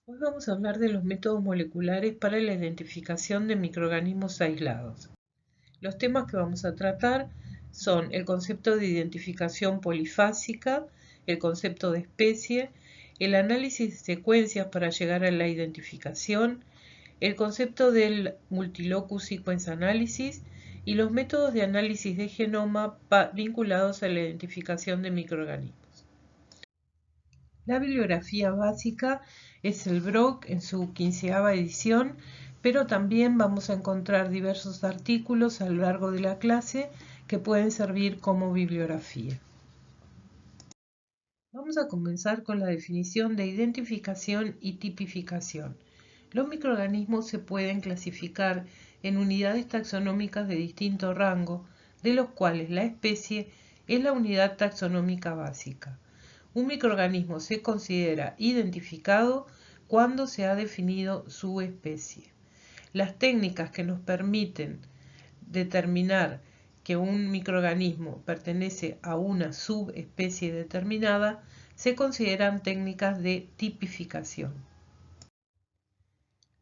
Hoy vamos a hablar de los métodos moleculares para la identificación de microorganismos aislados. Los temas que vamos a tratar son el concepto de identificación polifásica, el concepto de especie, el análisis de secuencias para llegar a la identificación, el concepto del multilocus sequence analysis y los métodos de análisis de genoma vinculados a la identificación de microorganismos. La bibliografía básica es el Brock en su 15ª edición, pero también vamos a encontrar diversos artículos a lo largo de la clase que pueden servir como bibliografía. Vamos a comenzar con la definición de identificación y tipificación. Los microorganismos se pueden clasificar en unidades taxonómicas de distinto rango, de los cuales la especie es la unidad taxonómica básica. Un microorganismo se considera identificado cuando se ha definido su especie. Las técnicas que nos permiten determinar que un microorganismo pertenece a una subespecie determinada se consideran técnicas de tipificación.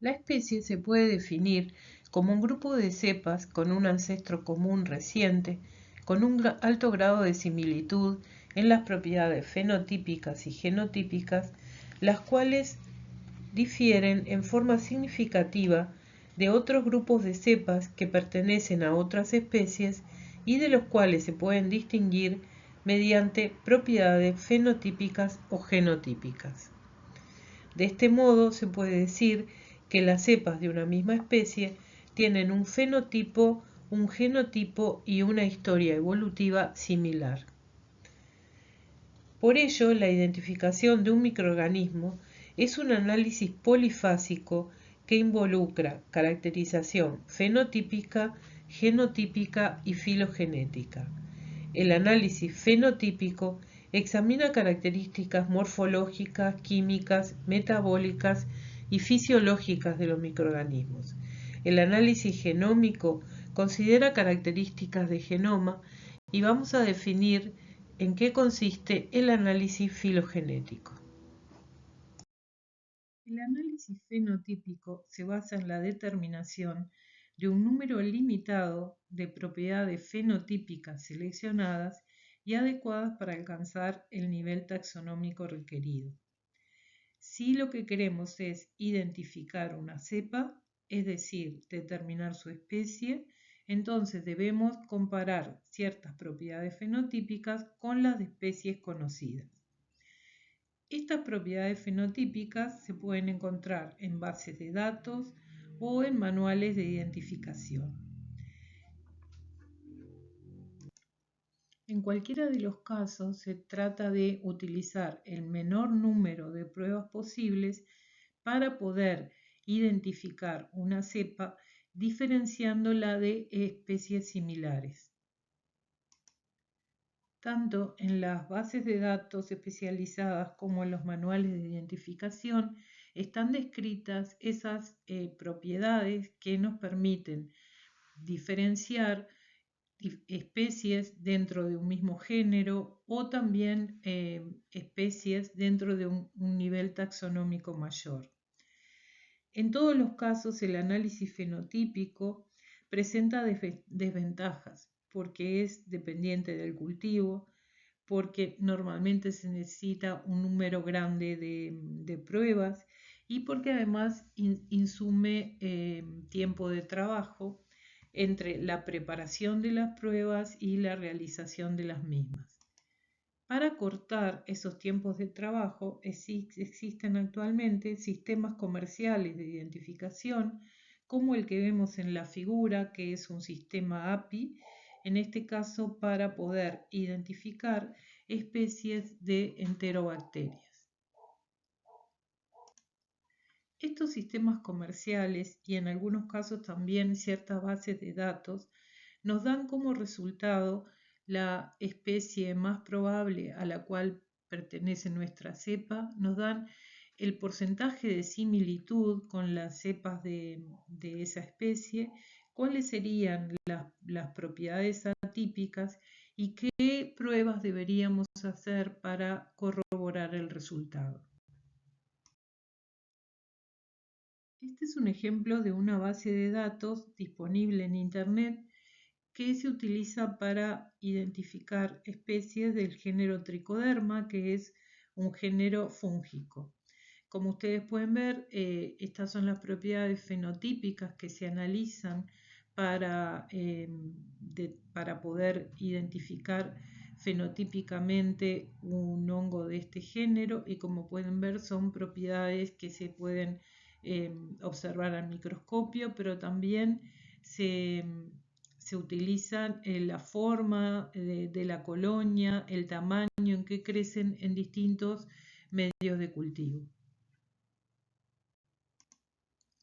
La especie se puede definir como un grupo de cepas con un ancestro común reciente, con un alto grado de similitud en las propiedades fenotípicas y genotípicas, las cuales difieren en forma significativa de otros grupos de cepas que pertenecen a otras especies y de los cuales se pueden distinguir mediante propiedades fenotípicas o genotípicas. De este modo se puede decir que las cepas de una misma especie tienen un fenotipo, un genotipo y una historia evolutiva similar. Por ello, la identificación de un microorganismo es un análisis polifásico que involucra caracterización fenotípica, genotípica y filogenética. El análisis fenotípico examina características morfológicas, químicas, metabólicas y fisiológicas de los microorganismos. El análisis genómico considera características de genoma y vamos a definir en qué consiste el análisis filogenético. El análisis fenotípico se basa en la determinación de un número limitado de propiedades fenotípicas seleccionadas y adecuadas para alcanzar el nivel taxonómico requerido. Si lo que queremos es identificar una cepa, es decir, determinar su especie, entonces debemos comparar ciertas propiedades fenotípicas con las de especies conocidas. Estas propiedades fenotípicas se pueden encontrar en bases de datos o en manuales de identificación. En cualquiera de los casos se trata de utilizar el menor número de pruebas posibles para poder identificar una cepa diferenciándola de especies similares. Tanto en las bases de datos especializadas como en los manuales de identificación están descritas esas propiedades que nos permiten diferenciar especies dentro de un mismo género o también especies dentro de un nivel taxonómico mayor. En todos los casos, el análisis fenotípico presenta desventajas porque es dependiente del cultivo, porque normalmente se necesita un número grande de pruebas y porque además insume tiempo de trabajo entre la preparación de las pruebas y la realización de las mismas. Para cortar esos tiempos de trabajo existen actualmente sistemas comerciales de identificación como el que vemos en la figura, que es un sistema API, en este caso para poder identificar especies de enterobacterias. Estos sistemas comerciales y en algunos casos también ciertas bases de datos nos dan como resultado la especie más probable a la cual pertenece nuestra cepa, nos dan el porcentaje de similitud con las cepas de esa especie, cuáles serían las propiedades atípicas y qué pruebas deberíamos hacer para corroborar el resultado. Este es un ejemplo de una base de datos disponible en Internet que se utiliza para identificar especies del género Trichoderma, que es un género fúngico. Como ustedes pueden ver, estas son las propiedades fenotípicas que se analizan para poder identificar fenotípicamente un hongo de este género, y como pueden ver son propiedades que se pueden observar al microscopio, pero también se utilizan la forma de la colonia, el tamaño en que crecen en distintos medios de cultivo.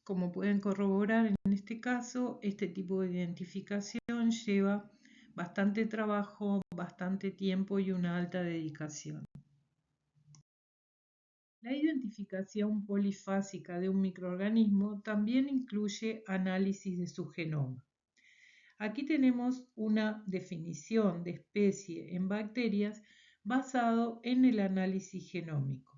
Como pueden corroborar en este caso, este tipo de identificación lleva bastante trabajo, bastante tiempo y una alta dedicación. La identificación polifásica de un microorganismo también incluye análisis de su genoma. Aquí tenemos una definición de especie en bacterias basado en el análisis genómico.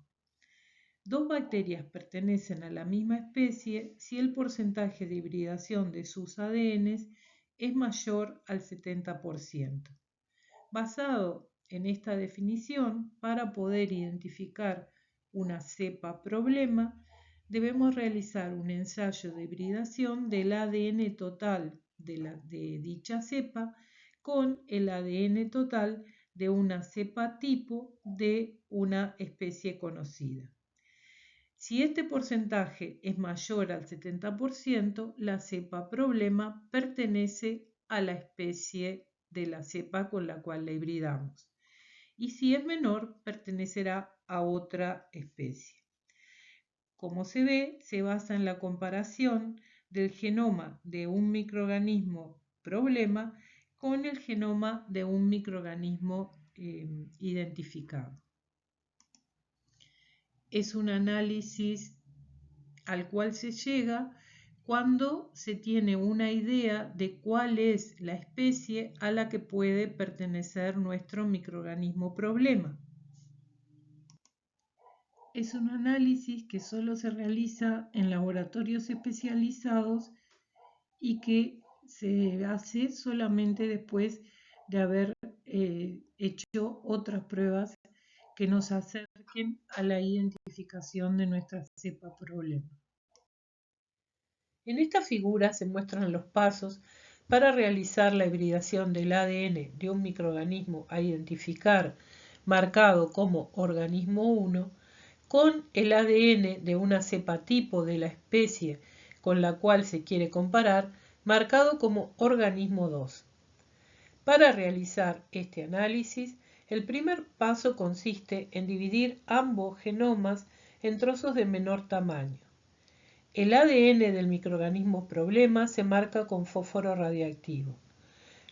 Dos bacterias pertenecen a la misma especie si el porcentaje de hibridación de sus ADNs es mayor al 70%. Basado en esta definición, para poder identificar una cepa problema, debemos realizar un ensayo de hibridación del ADN total de dicha cepa con el ADN total de una cepa tipo de una especie conocida. Si este porcentaje es mayor al 70%, la cepa problema pertenece a la especie de la cepa con la cual la hibridamos. Y si es menor, pertenecerá a otra especie. Como se ve, se basa en la comparación del genoma de un microorganismo problema con el genoma de un microorganismo identificado. Es un análisis al cual se llega cuando se tiene una idea de cuál es la especie a la que puede pertenecer nuestro microorganismo problema. Es un análisis que solo se realiza en laboratorios especializados y que se hace solamente después de haber hecho otras pruebas que nos acerquen a la identificación de nuestra cepa problema. En esta figura se muestran los pasos para realizar la hibridación del ADN de un microorganismo a identificar, marcado como organismo 1, con el ADN de una cepa tipo de la especie con la cual se quiere comparar, marcado como organismo 2. Para realizar este análisis, el primer paso consiste en dividir ambos genomas en trozos de menor tamaño. El ADN del microorganismo problema se marca con fósforo radiactivo.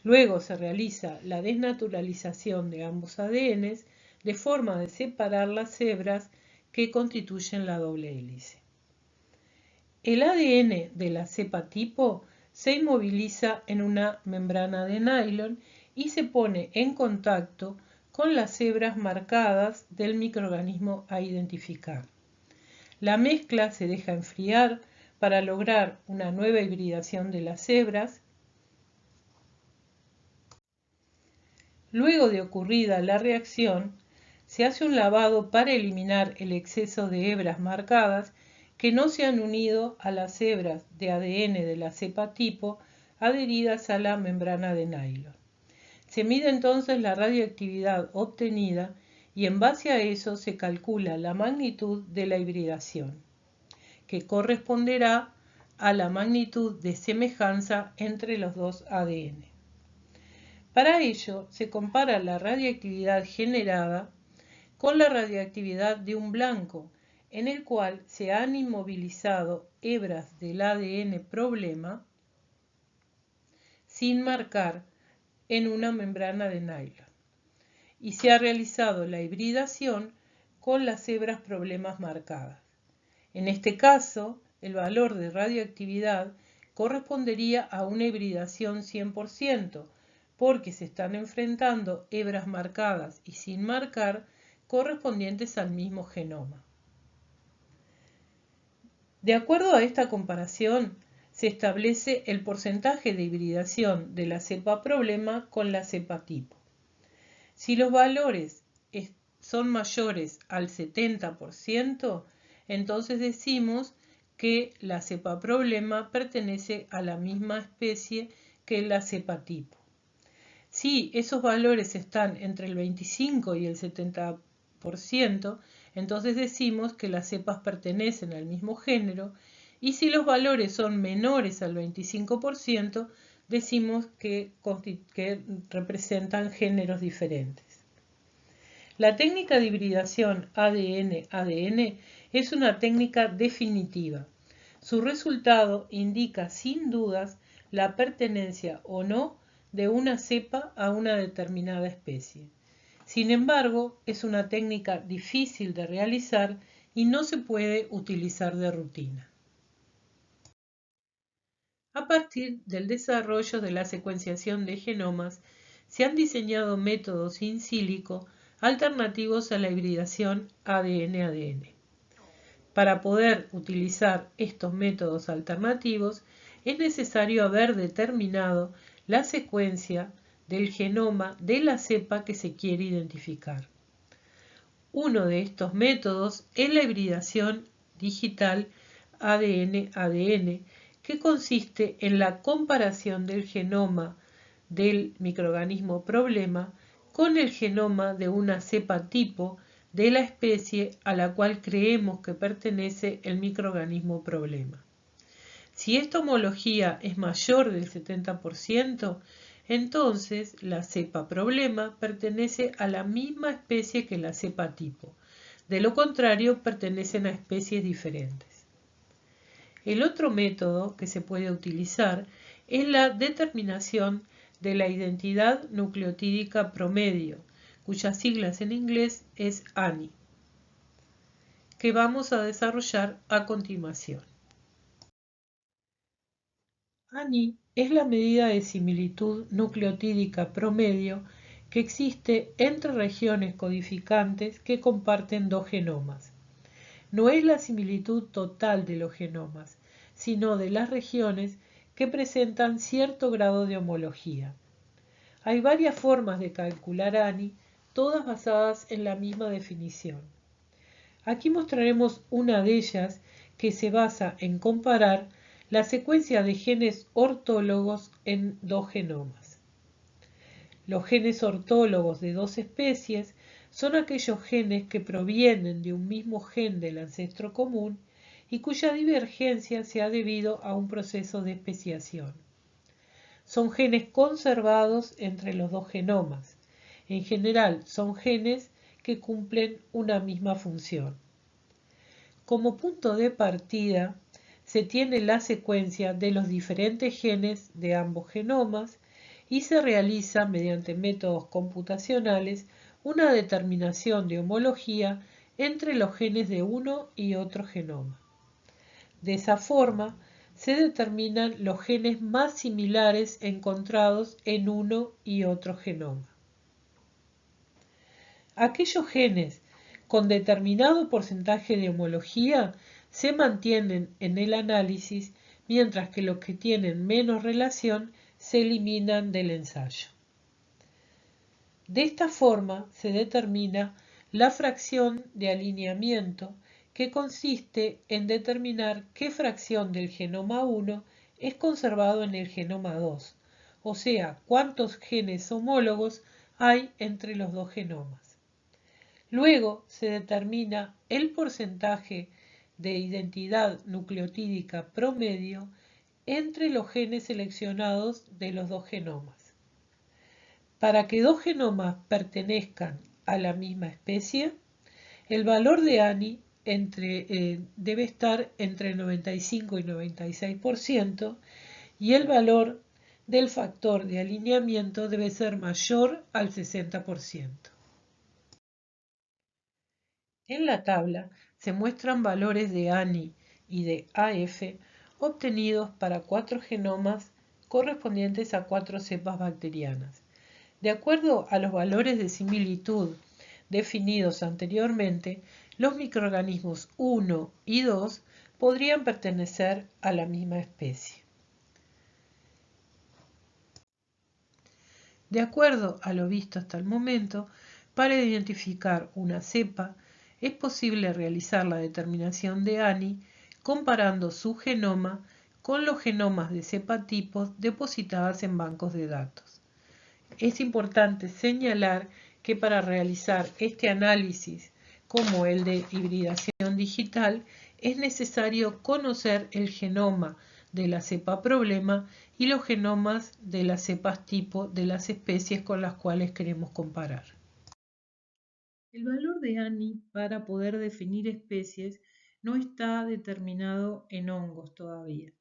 Luego se realiza la desnaturalización de ambos ADNs de forma de separar las hebras que constituyen la doble hélice. El ADN de la cepa tipo se inmoviliza en una membrana de nylon y se pone en contacto con las hebras marcadas del microorganismo a identificar. La mezcla se deja enfriar para lograr una nueva hibridación de las hebras. Luego de ocurrida la reacción, se hace un lavado para eliminar el exceso de hebras marcadas que no se han unido a las hebras de ADN de la cepa tipo adheridas a la membrana de nylon. Se mide entonces la radioactividad obtenida y en base a eso se calcula la magnitud de la hibridación, que corresponderá a la magnitud de semejanza entre los dos ADN. Para ello, se compara la radiactividad generada con la radiactividad de un blanco, en el cual se han inmovilizado hebras del ADN problema sin marcar en una membrana de nylon, y se ha realizado la hibridación con las hebras problemas marcadas. En este caso, el valor de radioactividad correspondería a una hibridación 100%, porque se están enfrentando hebras marcadas y sin marcar correspondientes al mismo genoma. De acuerdo a esta comparación, se establece el porcentaje de hibridación de la cepa problema con la cepa tipo. Si los valores son mayores al 70%, entonces decimos que la cepa problema pertenece a la misma especie que la cepa tipo. Si esos valores están entre el 25 y el 70%, entonces decimos que las cepas pertenecen al mismo género, y si los valores son menores al 25%, decimos que representan géneros diferentes. La técnica de hibridación ADN-ADN es una técnica definitiva. Su resultado indica sin dudas la pertenencia o no de una cepa a una determinada especie. Sin embargo, es una técnica difícil de realizar y no se puede utilizar de rutina. A partir del desarrollo de la secuenciación de genomas, se han diseñado métodos in silico alternativos a la hibridación ADN-ADN. Para poder utilizar estos métodos alternativos, es necesario haber determinado la secuencia del genoma de la cepa que se quiere identificar. Uno de estos métodos es la hibridación digital ADN-ADN, que consiste en la comparación del genoma del microorganismo problema con el genoma de una cepa tipo de la especie a la cual creemos que pertenece el microorganismo problema. Si esta homología es mayor del 70%, entonces la cepa problema pertenece a la misma especie que la cepa tipo. De lo contrario, pertenecen a especies diferentes. El otro método que se puede utilizar es la determinación de la identidad nucleotídica promedio, cuyas siglas en inglés es ANI, que vamos a desarrollar a continuación. ANI es la medida de similitud nucleotídica promedio que existe entre regiones codificantes que comparten dos genomas. No es la similitud total de los genomas, sino de las regiones que presentan cierto grado de homología. Hay varias formas de calcular ANI, todas basadas en la misma definición. Aquí mostraremos una de ellas que se basa en comparar la secuencia de genes ortólogos en dos genomas. Los genes ortólogos de dos especies son aquellos genes que provienen de un mismo gen del ancestro común y cuya divergencia se ha debido a un proceso de especiación. Son genes conservados entre los dos genomas. En general, son genes que cumplen una misma función. Como punto de partida, se tiene la secuencia de los diferentes genes de ambos genomas y se realiza mediante métodos computacionales una determinación de homología entre los genes de uno y otro genoma. De esa forma, se determinan los genes más similares encontrados en uno y otro genoma. Aquellos genes con determinado porcentaje de homología se mantienen en el análisis, mientras que los que tienen menos relación se eliminan del ensayo. De esta forma se determina la fracción de alineamiento, que consiste en determinar qué fracción del genoma 1 es conservado en el genoma 2, o sea, cuántos genes homólogos hay entre los dos genomas. Luego se determina el porcentaje de identidad nucleotídica promedio entre los genes seleccionados de los dos genomas. Para que dos genomas pertenezcan a la misma especie, el valor de ANI debe estar entre 95 y 96% y el valor del factor de alineamiento debe ser mayor al 60%. En la tabla se muestran valores de ANI y de AF obtenidos para 4 genomas correspondientes a 4 cepas bacterianas. De acuerdo a los valores de similitud definidos anteriormente, los microorganismos 1 y 2 podrían pertenecer a la misma especie. De acuerdo a lo visto hasta el momento, para identificar una cepa, es posible realizar la determinación de ANI comparando su genoma con los genomas de cepa tipos depositadas en bancos de datos. Es importante señalar que para realizar este análisis, como el de hibridación digital, es necesario conocer el genoma de la cepa problema y los genomas de las cepas tipo de las especies con las cuales queremos comparar. El valor de ANI para poder definir especies no está determinado en hongos todavía.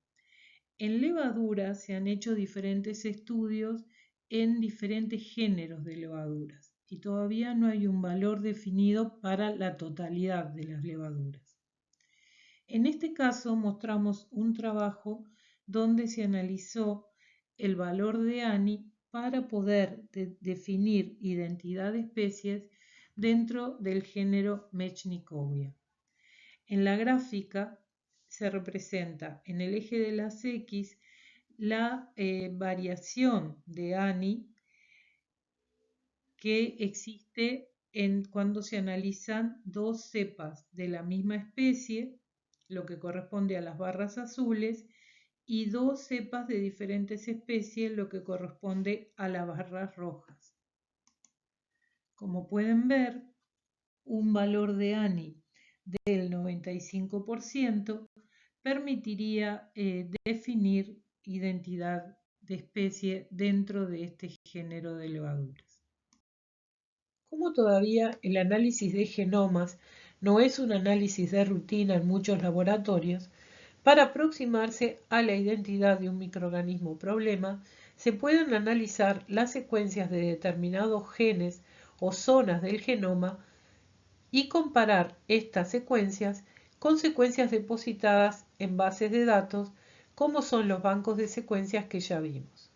En levaduras se han hecho diferentes estudios en diferentes géneros de levaduras y todavía no hay un valor definido para la totalidad de las levaduras. En este caso mostramos un trabajo donde se analizó el valor de ANI para poder definir identidad de especies dentro del género Mechnikovia. En la gráfica se representa en el eje de las X la variación de ANI que existe cuando se analizan dos cepas de la misma especie, lo que corresponde a las barras azules, y dos cepas de diferentes especies, lo que corresponde a las barras rojas. Como pueden ver, un valor de ANI del 95% permitiría definir identidad de especie dentro de este género de levaduras. Como todavía el análisis de genomas no es un análisis de rutina en muchos laboratorios, para aproximarse a la identidad de un microorganismo problema, se pueden analizar las secuencias de determinados genes o zonas del genoma y comparar estas secuencias con secuencias depositadas en bases de datos como son los bancos de secuencias que ya vimos.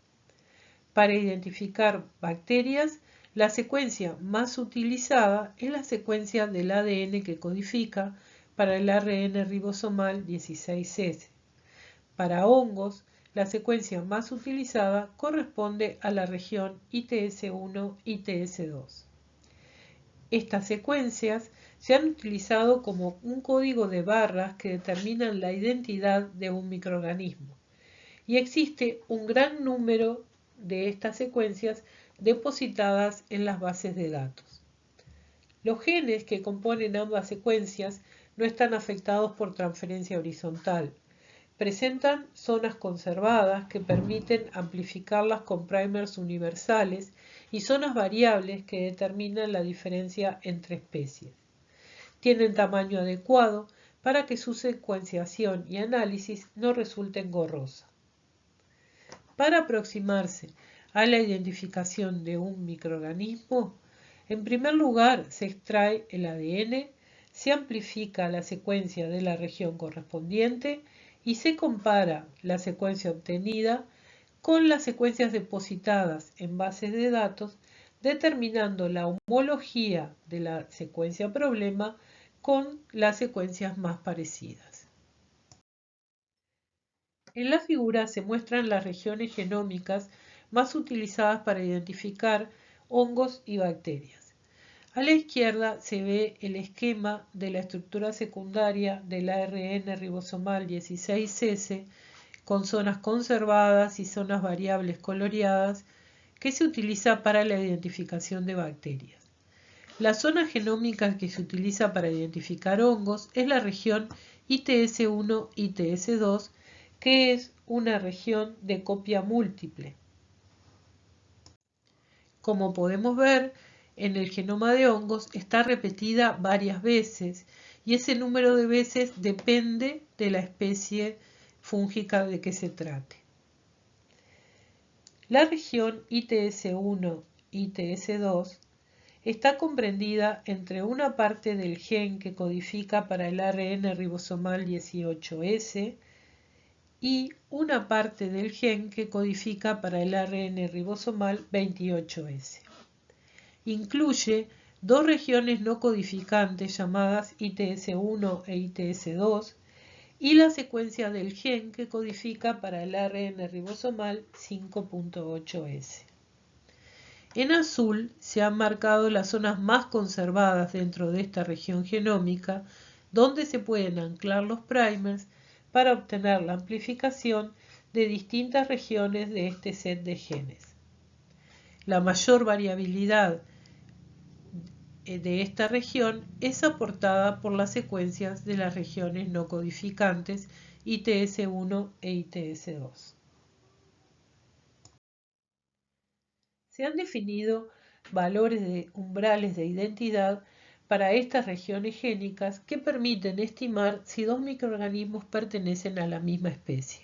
Para identificar bacterias, la secuencia más utilizada es la secuencia del ADN que codifica para el ARN ribosomal 16S. Para hongos, la secuencia más utilizada corresponde a la región ITS1-ITS2. Estas secuencias se han utilizado como un código de barras que determinan la identidad de un microorganismo, y existe un gran número de estas secuencias depositadas en las bases de datos. Los genes que componen ambas secuencias no están afectados por transferencia horizontal. Presentan zonas conservadas que permiten amplificarlas con primers universales y zonas variables que determinan la diferencia entre especies. Tienen tamaño adecuado para que su secuenciación y análisis no resulten engorrosa. Para aproximarse a la identificación de un microorganismo, en primer lugar se extrae el ADN, se amplifica la secuencia de la región correspondiente y se compara la secuencia obtenida con las secuencias depositadas en bases de datos, determinando la homología de la secuencia problema con las secuencias más parecidas. En la figura se muestran las regiones genómicas más utilizadas para identificar hongos y bacterias. A la izquierda se ve el esquema de la estructura secundaria del ARN ribosomal 16S con zonas conservadas y zonas variables coloreadas que se utiliza para la identificación de bacterias. La zona genómica que se utiliza para identificar hongos es la región ITS1-ITS2, que es una región de copia múltiple. Como podemos ver, en el genoma de hongos está repetida varias veces y ese número de veces depende de la especie fúngica de que se trate. La región ITS1-ITS2 está comprendida entre una parte del gen que codifica para el ARN ribosomal 18S y una parte del gen que codifica para el ARN ribosomal 28S. Incluye dos regiones no codificantes llamadas ITS1 e ITS2 y la secuencia del gen que codifica para el ARN ribosomal 5.8S. En azul se han marcado las zonas más conservadas dentro de esta región genómica, donde se pueden anclar los primers para obtener la amplificación de distintas regiones de este set de genes. La mayor variabilidad de esta región es aportada por las secuencias de las regiones no codificantes ITS1 e ITS2. Se han definido valores de umbrales de identidad para estas regiones génicas que permiten estimar si dos microorganismos pertenecen a la misma especie.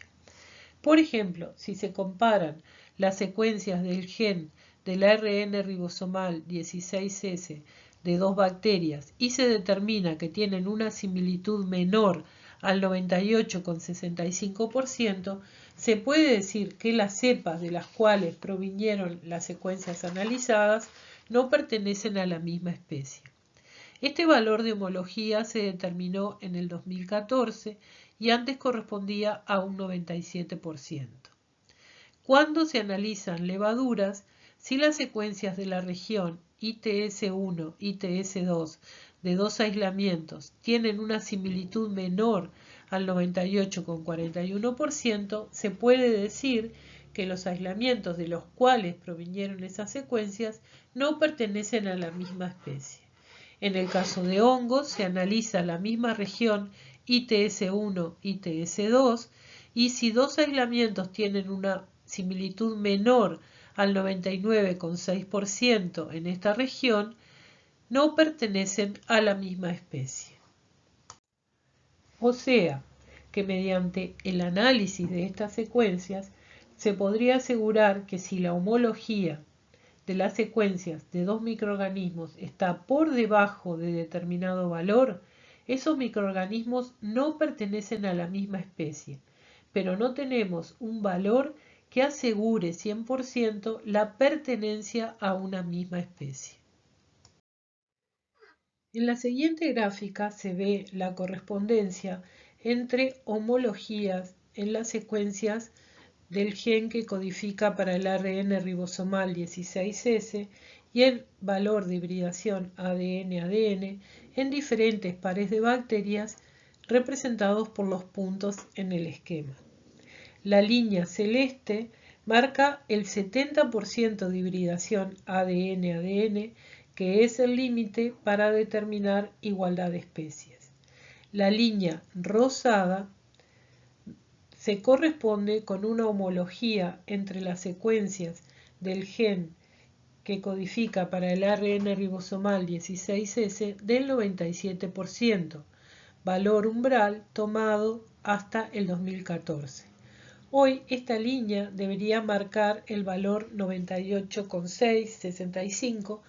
Por ejemplo, si se comparan las secuencias del gen del ARN ribosomal 16S de dos bacterias y se determina que tienen una similitud menor al 98,65%, se puede decir que las cepas de las cuales provinieron las secuencias analizadas no pertenecen a la misma especie. Este valor de homología se determinó en el 2014 y antes correspondía a un 97%. Cuando se analizan levaduras, si las secuencias de la región ITS1, ITS2 de dos aislamientos tienen una similitud menor al 98,41%, se puede decir que los aislamientos de los cuales provinieron esas secuencias no pertenecen a la misma especie. En el caso de hongos, se analiza la misma región ITS1, ITS2, y si dos aislamientos tienen una similitud menor al 99,6% en esta región, no pertenecen a la misma especie. O sea, que mediante el análisis de estas secuencias se podría asegurar que si la homología de las secuencias de dos microorganismos está por debajo de determinado valor, esos microorganismos no pertenecen a la misma especie, pero no tenemos un valor que asegure 100% la pertenencia a una misma especie. En la siguiente gráfica se ve la correspondencia entre homologías en las secuencias del gen que codifica para el ARN ribosomal 16S y el valor de hibridación ADN-ADN en diferentes pares de bacterias representados por los puntos en el esquema. La línea celeste marca el 70% de hibridación ADN-ADN, que es el límite para determinar igualdad de especies. La línea rosada se corresponde con una homología entre las secuencias del gen que codifica para el ARN ribosomal 16S del 97%, valor umbral tomado hasta el 2014. Hoy esta línea debería marcar el valor 98,665,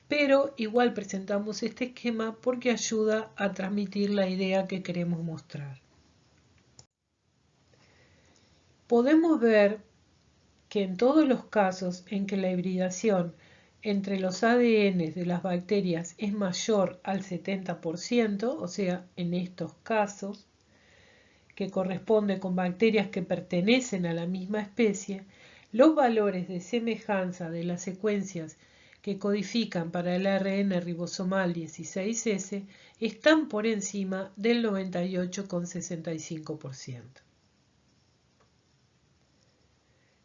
pero igual presentamos este esquema porque ayuda a transmitir la idea que queremos mostrar. Podemos ver que en todos los casos en que la hibridación entre los ADN de las bacterias es mayor al 70%, o sea, en estos casos, que corresponde con bacterias que pertenecen a la misma especie, los valores de semejanza de las secuencias que codifican para el ARN ribosomal 16S están por encima del 98,65%.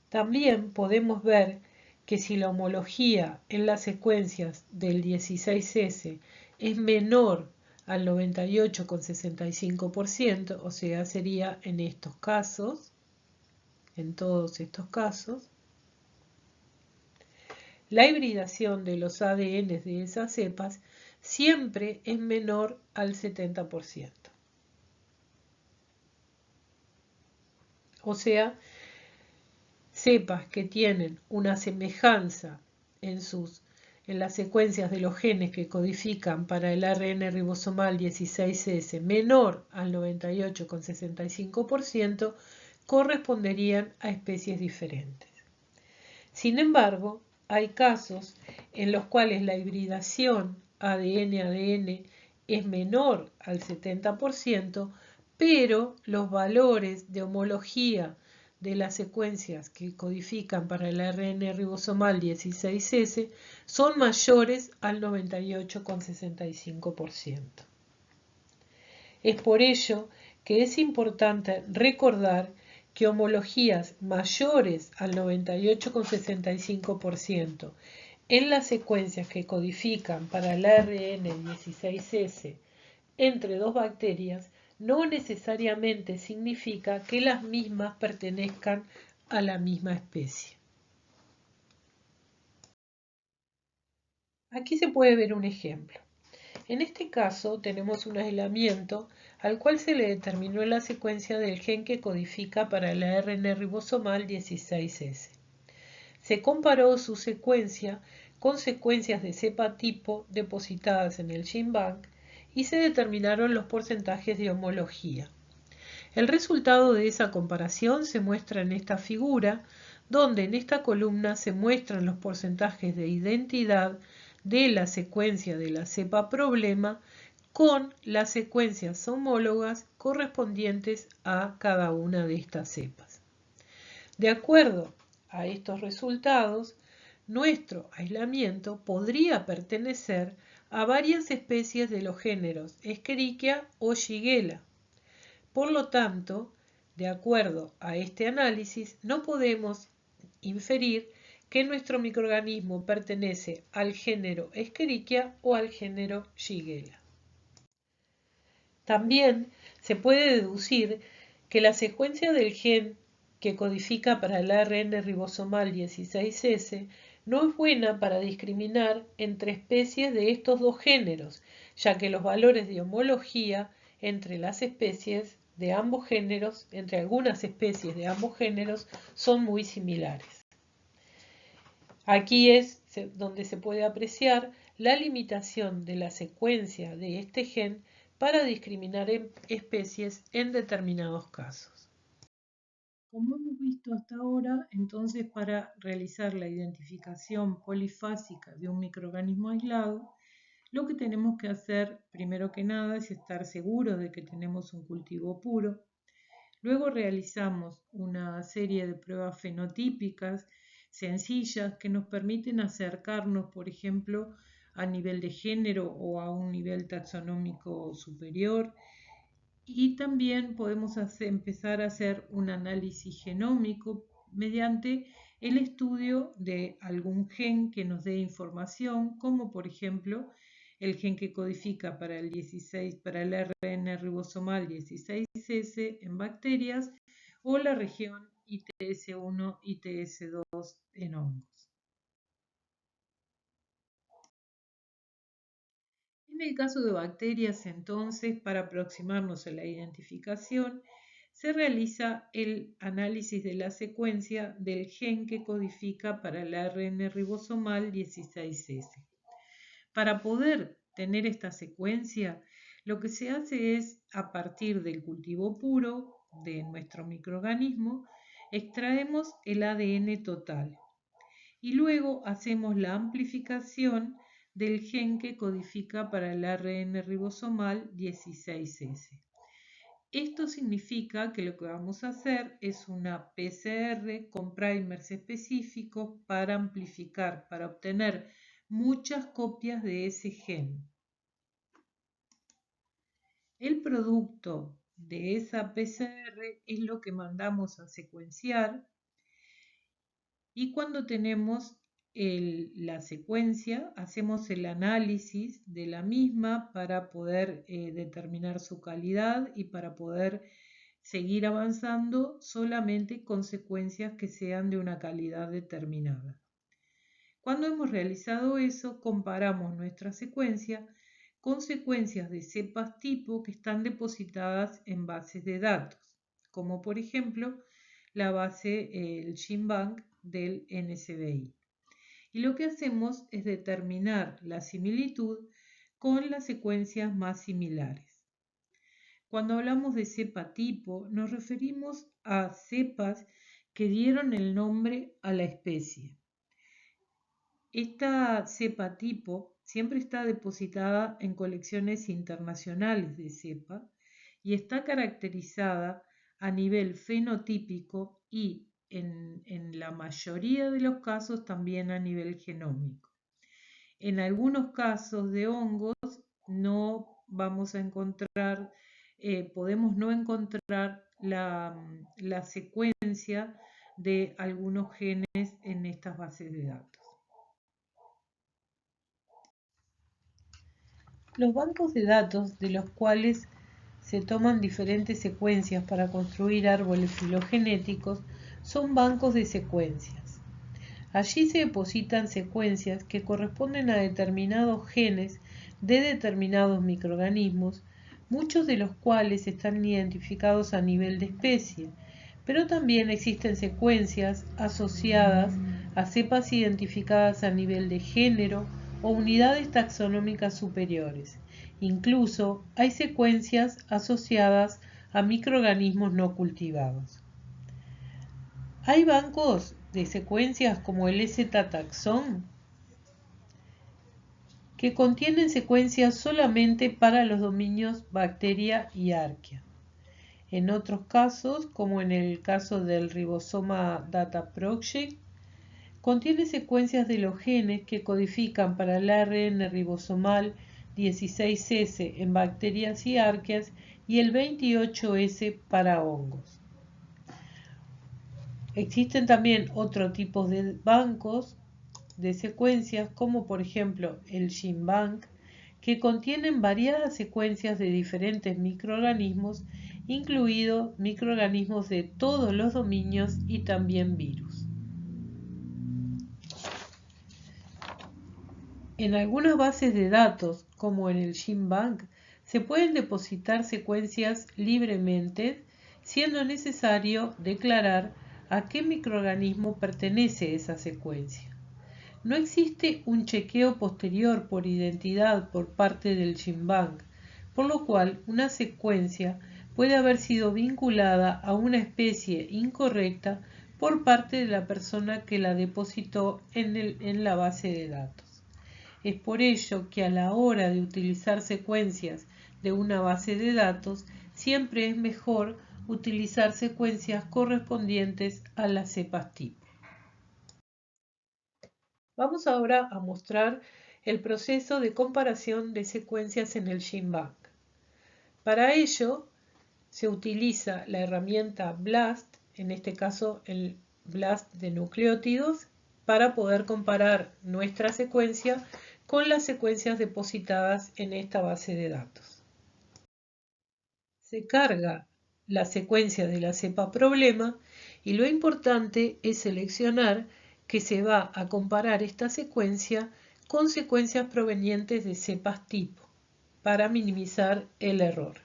También podemos ver que si la homología en las secuencias del 16S es menor al 98,65%, o sea, sería en estos casos, en todos estos casos, la hibridación de los ADN de esas cepas siempre es menor al 70%. O sea, cepas que tienen una semejanza en las secuencias de los genes que codifican para el ARN ribosomal 16S menor al 98,65% corresponderían a especies diferentes. Sin embargo, hay casos en los cuales la hibridación ADN-ADN es menor al 70%, pero los valores de homología de las secuencias que codifican para el ARN ribosomal 16S son mayores al 98,65%. Es por ello que es importante recordar que homologías mayores al 98,65% en las secuencias que codifican para el ARN 16S entre dos bacterias no necesariamente significa que las mismas pertenezcan a la misma especie. Aquí se puede ver un ejemplo. En este caso tenemos un aislamiento al cual se le determinó la secuencia del gen que codifica para el ARN ribosomal 16S. Se comparó su secuencia con secuencias de cepa tipo depositadas en el GenBank y se determinaron los porcentajes de homología. El resultado de esa comparación se muestra en esta figura, donde en esta columna se muestran los porcentajes de identidad de la secuencia de la cepa problema con las secuencias homólogas correspondientes a cada una de estas cepas. De acuerdo a estos resultados, nuestro aislamiento podría pertenecer a varias especies de los géneros Escherichia o Shigella. Por lo tanto, de acuerdo a este análisis, no podemos inferir que nuestro microorganismo pertenece al género Escherichia o al género Shigella. También se puede deducir que la secuencia del gen que codifica para el ARN ribosomal 16S no es buena para discriminar entre especies de estos dos géneros, ya que los valores de homología entre las especies de ambos géneros, entre algunas especies de ambos géneros, son muy similares. Aquí es donde se puede apreciar la limitación de la secuencia de este gen para discriminar especies en determinados casos. Como hemos visto hasta ahora, entonces para realizar la identificación polifásica de un microorganismo aislado, lo que tenemos que hacer primero que nada es estar seguros de que tenemos un cultivo puro. Luego realizamos una serie de pruebas fenotípicas sencillas que nos permiten acercarnos, por ejemplo, a nivel de género o a un nivel taxonómico superior. Y también podemos empezar a hacer un análisis genómico mediante el estudio de algún gen que nos dé información, como por ejemplo el gen que codifica para el ARN ribosomal 16S en bacterias o la región ITS1 ITS2 en hongos. En el caso de bacterias, entonces, para aproximarnos a la identificación, se realiza el análisis de la secuencia del gen que codifica para el ARN ribosomal 16S. Para poder tener esta secuencia, lo que se hace es, a partir del cultivo puro de nuestro microorganismo, extraemos el ADN total y luego hacemos la amplificación del gen que codifica para el ARN ribosomal 16S. Esto significa que lo que vamos a hacer es una PCR con primers específicos para amplificar, para obtener muchas copias de ese gen. El producto de esa PCR es lo que mandamos a secuenciar y cuando tenemos la secuencia, hacemos el análisis de la misma para poder determinar su calidad y para poder seguir avanzando solamente con secuencias que sean de una calidad determinada. Cuando hemos realizado eso, comparamos nuestra secuencia con secuencias de cepas tipo que están depositadas en bases de datos, como por ejemplo la base, el GenBank del NCBI. Y lo que hacemos es determinar la similitud con las secuencias más similares. Cuando hablamos de cepa tipo, nos referimos a cepas que dieron el nombre a la especie. Esta cepa tipo siempre está depositada en colecciones internacionales de cepa y está caracterizada a nivel fenotípico y en la mayoría de los casos también a nivel genómico. En algunos casos de hongos no vamos a encontrar, podemos no encontrar la secuencia de algunos genes en estas bases de datos. Los bancos de datos de los cuales se toman diferentes secuencias para construir árboles filogenéticos son bancos de secuencias. Allí se depositan secuencias que corresponden a determinados genes de determinados microorganismos, muchos de los cuales están identificados a nivel de especie, pero también existen secuencias asociadas a cepas identificadas a nivel de género o unidades taxonómicas superiores. Incluso hay secuencias asociadas a microorganismos no cultivados. Hay bancos de secuencias como el Z-taxon que contienen secuencias solamente para los dominios bacteria y arquea. En otros casos, como en el caso del Ribosoma Data Project, contiene secuencias de los genes que codifican para el ARN ribosomal 16S en bacterias y arqueas y el 28S para hongos. Existen también otros tipos de bancos de secuencias, como por ejemplo el GenBank, que contienen variadas secuencias de diferentes microorganismos, incluidos microorganismos de todos los dominios y también virus. En algunas bases de datos, como en el GenBank, se pueden depositar secuencias libremente, siendo necesario declarar a qué microorganismo pertenece esa secuencia. No existe un chequeo posterior por identidad por parte del GenBank, por lo cual una secuencia puede haber sido vinculada a una especie incorrecta por parte de la persona que la depositó en la base de datos. Es por ello que a la hora de utilizar secuencias de una base de datos, siempre es mejor utilizar secuencias correspondientes a las cepas tipo. Vamos ahora a mostrar el proceso de comparación de secuencias en el GenBank. Para ello, se utiliza la herramienta BLAST, en este caso el BLAST de nucleótidos, para poder comparar nuestra secuencia con las secuencias depositadas en esta base de datos. Se carga la secuencia de la cepa problema y lo importante es seleccionar que se va a comparar esta secuencia con secuencias provenientes de cepas tipo para minimizar el error.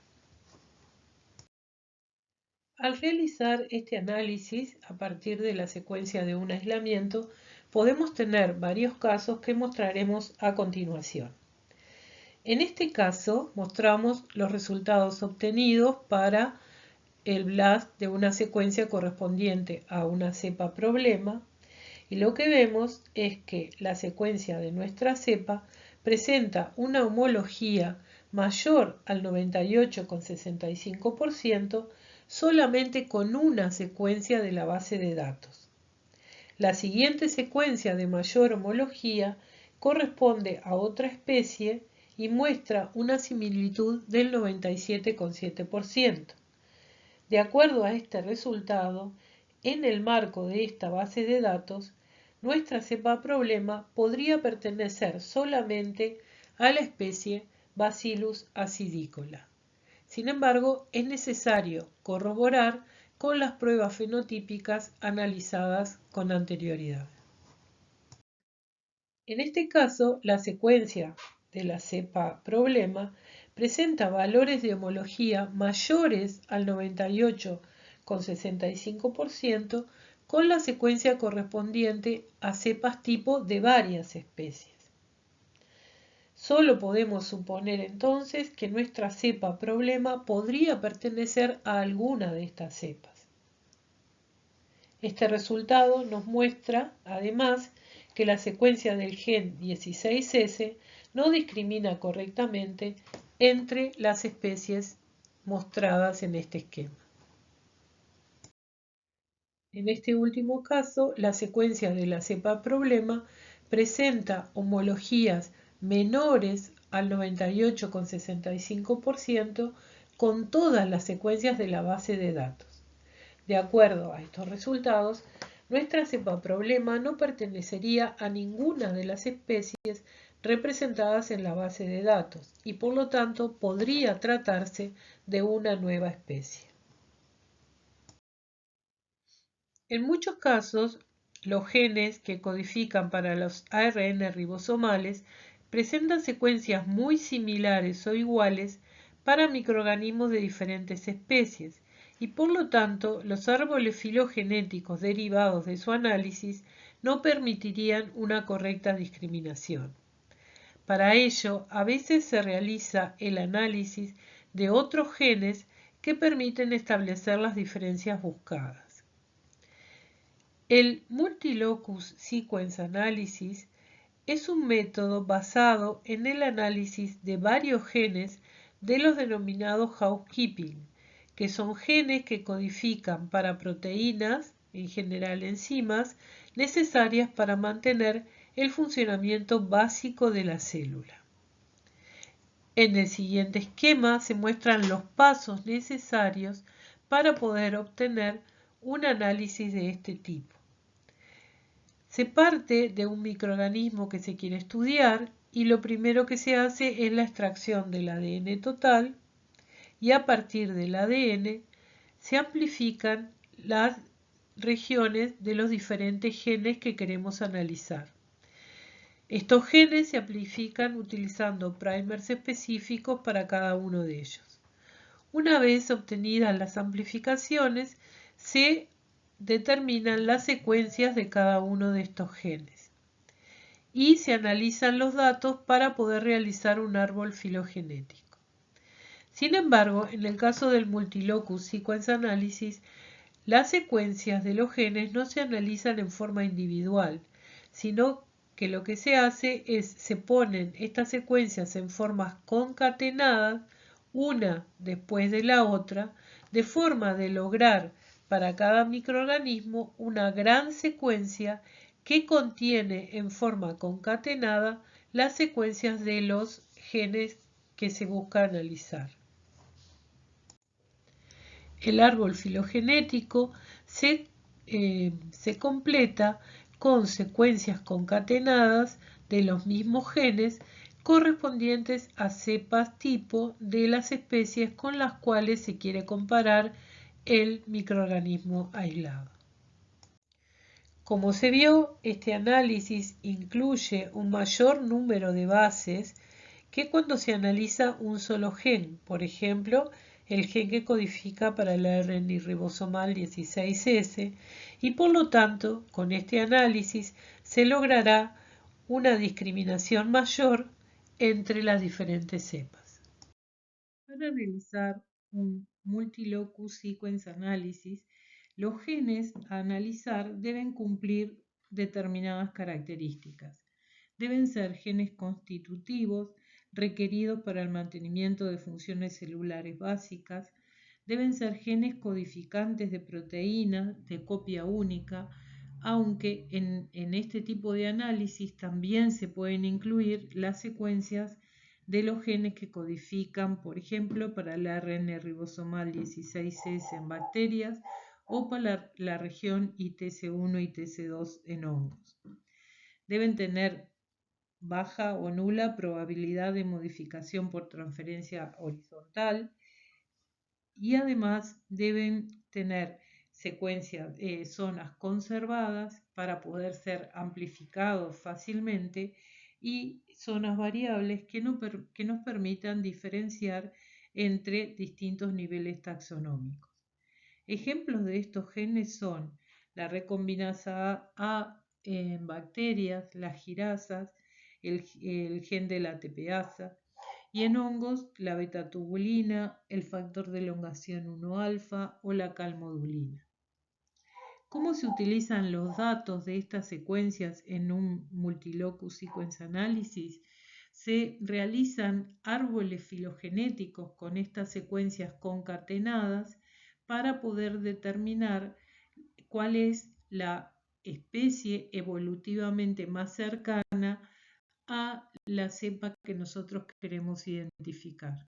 Al realizar este análisis a partir de la secuencia de un aislamiento, podemos tener varios casos que mostraremos a continuación. En este caso, mostramos los resultados obtenidos para el BLAST de una secuencia correspondiente a una cepa problema, y lo que vemos es que la secuencia de nuestra cepa presenta una homología mayor al 98,65% solamente con una secuencia de la base de datos. La siguiente secuencia de mayor homología corresponde a otra especie y muestra una similitud del 97,7%. De acuerdo a este resultado, en el marco de esta base de datos, nuestra cepa problema podría pertenecer solamente a la especie Bacillus acidicola. Sin embargo, es necesario corroborar con las pruebas fenotípicas analizadas con anterioridad. En este caso, la secuencia de la cepa problema presenta valores de homología mayores al 98,65% con la secuencia correspondiente a cepas tipo de varias especies. Solo podemos suponer entonces que nuestra cepa problema podría pertenecer a alguna de estas cepas. Este resultado nos muestra, además, que la secuencia del gen 16S no discrimina correctamente entre las especies mostradas en este esquema. En este último caso, la secuencia de la cepa problema presenta homologías menores al 98,65% con todas las secuencias de la base de datos. De acuerdo a estos resultados, nuestra cepa problema no pertenecería a ninguna de las especies representadas en la base de datos y por lo tanto podría tratarse de una nueva especie. En muchos casos, los genes que codifican para los ARN ribosomales presentan secuencias muy similares o iguales para microorganismos de diferentes especies y por lo tanto los árboles filogenéticos derivados de su análisis no permitirían una correcta discriminación. Para ello, a veces se realiza el análisis de otros genes que permiten establecer las diferencias buscadas. El Multilocus Sequence Analysis es un método basado en el análisis de varios genes de los denominados housekeeping, que son genes que codifican para proteínas, en general enzimas, necesarias para mantener el funcionamiento básico de la célula. En el siguiente esquema se muestran los pasos necesarios para poder obtener un análisis de este tipo. Se parte de un microorganismo que se quiere estudiar y lo primero que se hace es la extracción del ADN total y a partir del ADN se amplifican las regiones de los diferentes genes que queremos analizar. Estos genes se amplifican utilizando primers específicos para cada uno de ellos. Una vez obtenidas las amplificaciones, se determinan las secuencias de cada uno de estos genes y se analizan los datos para poder realizar un árbol filogenético. Sin embargo, en el caso del Multilocus Sequence Analysis, las secuencias de los genes no se analizan en forma individual, sino que lo que se hace es se ponen estas secuencias en formas concatenadas, una después de la otra, de forma de lograr para cada microorganismo una gran secuencia que contiene en forma concatenada las secuencias de los genes que se busca analizar. El árbol filogenético se completa con secuencias concatenadas de los mismos genes correspondientes a cepas tipo de las especies con las cuales se quiere comparar el microorganismo aislado. Como se vio, este análisis incluye un mayor número de bases que cuando se analiza un solo gen, por ejemplo, el gen que codifica para el ARN ribosomal 16S, y por lo tanto, con este análisis se logrará una discriminación mayor entre las diferentes cepas. Para realizar un Multilocus Sequence Analysis, los genes a analizar deben cumplir determinadas características. Deben ser genes constitutivos requeridos para el mantenimiento de funciones celulares básicas, deben ser genes codificantes de proteínas de copia única, aunque en este tipo de análisis también se pueden incluir las secuencias de los genes que codifican, por ejemplo, para el ARN ribosomal 16S en bacterias o para la región ITC1 y TC2 en hongos. Deben tener baja o nula probabilidad de modificación por transferencia horizontal y además deben tener secuencias, zonas conservadas para poder ser amplificados fácilmente y zonas variables que nos permitan diferenciar entre distintos niveles taxonómicos. Ejemplos de estos genes son la recombinasa A en bacterias, las girasas, el gen de la ATPasa, y en hongos la betatubulina, el factor de elongación 1-alfa o la calmodulina. ¿Cómo se utilizan los datos de estas secuencias en un Multilocus Sequence Analysis? se realizan árboles filogenéticos con estas secuencias concatenadas para poder determinar cuál es la especie evolutivamente más cercana a la cepa que nosotros queremos identificar.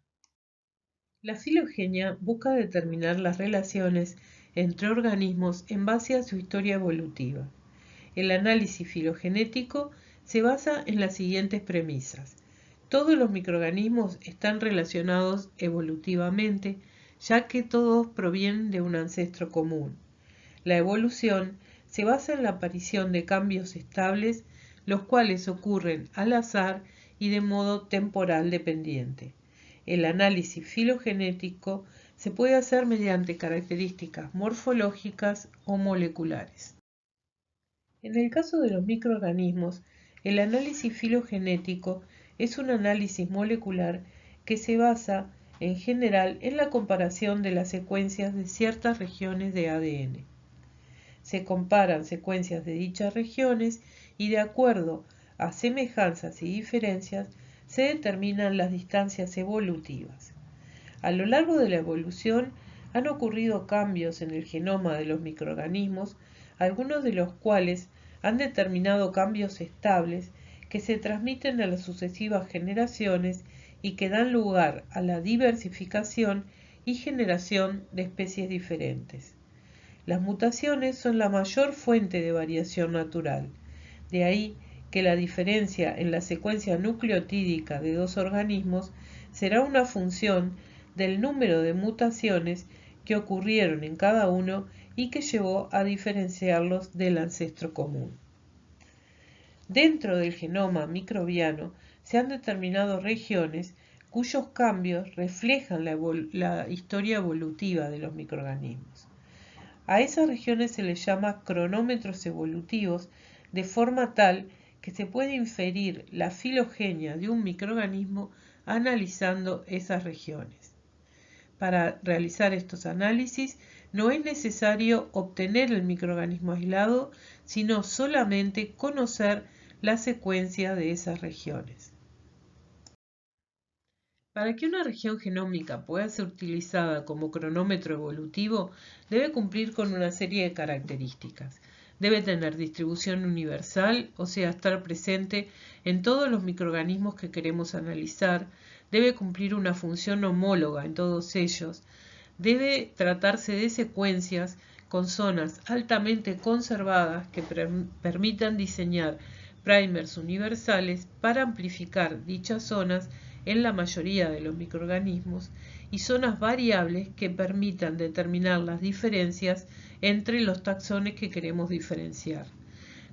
La filogenia busca determinar las relaciones entre organismos en base a su historia evolutiva. El análisis filogenético se basa en las siguientes premisas. Todos los microorganismos están relacionados evolutivamente, ya que todos provienen de un ancestro común. La evolución se basa en la aparición de cambios estables, los cuales ocurren al azar y de modo temporal dependiente. El análisis filogenético se puede hacer mediante características morfológicas o moleculares. En el caso de los microorganismos, el análisis filogenético es un análisis molecular que se basa en general en la comparación de las secuencias de ciertas regiones de ADN. Se comparan secuencias de dichas regiones y de acuerdo a semejanzas y diferencias se determinan las distancias evolutivas. A lo largo de la evolución han ocurrido cambios en el genoma de los microorganismos, algunos de los cuales han determinado cambios estables que se transmiten a las sucesivas generaciones y que dan lugar a la diversificación y generación de especies diferentes. Las mutaciones son la mayor fuente de variación natural. De ahí que la diferencia en la secuencia nucleotídica de dos organismos será una función del número de mutaciones que ocurrieron en cada uno y que llevó a diferenciarlos del ancestro común. Dentro del genoma microbiano se han determinado regiones cuyos cambios reflejan la historia evolutiva de los microorganismos. A esas regiones se les llama cronómetros evolutivos, de forma tal que se puede inferir la filogenia de un microorganismo analizando esas regiones. Para realizar estos análisis no es necesario obtener el microorganismo aislado, sino solamente conocer la secuencia de esas regiones. Para que una región genómica pueda ser utilizada como cronómetro evolutivo, debe cumplir con una serie de características. Debe tener distribución universal, o sea, estar presente en todos los microorganismos que queremos analizar. Debe cumplir una función homóloga en todos ellos. Debe tratarse de secuencias con zonas altamente conservadas que permitan diseñar primers universales para amplificar dichas zonas en la mayoría de los microorganismos y zonas variables que permitan determinar las diferencias entre los taxones que queremos diferenciar.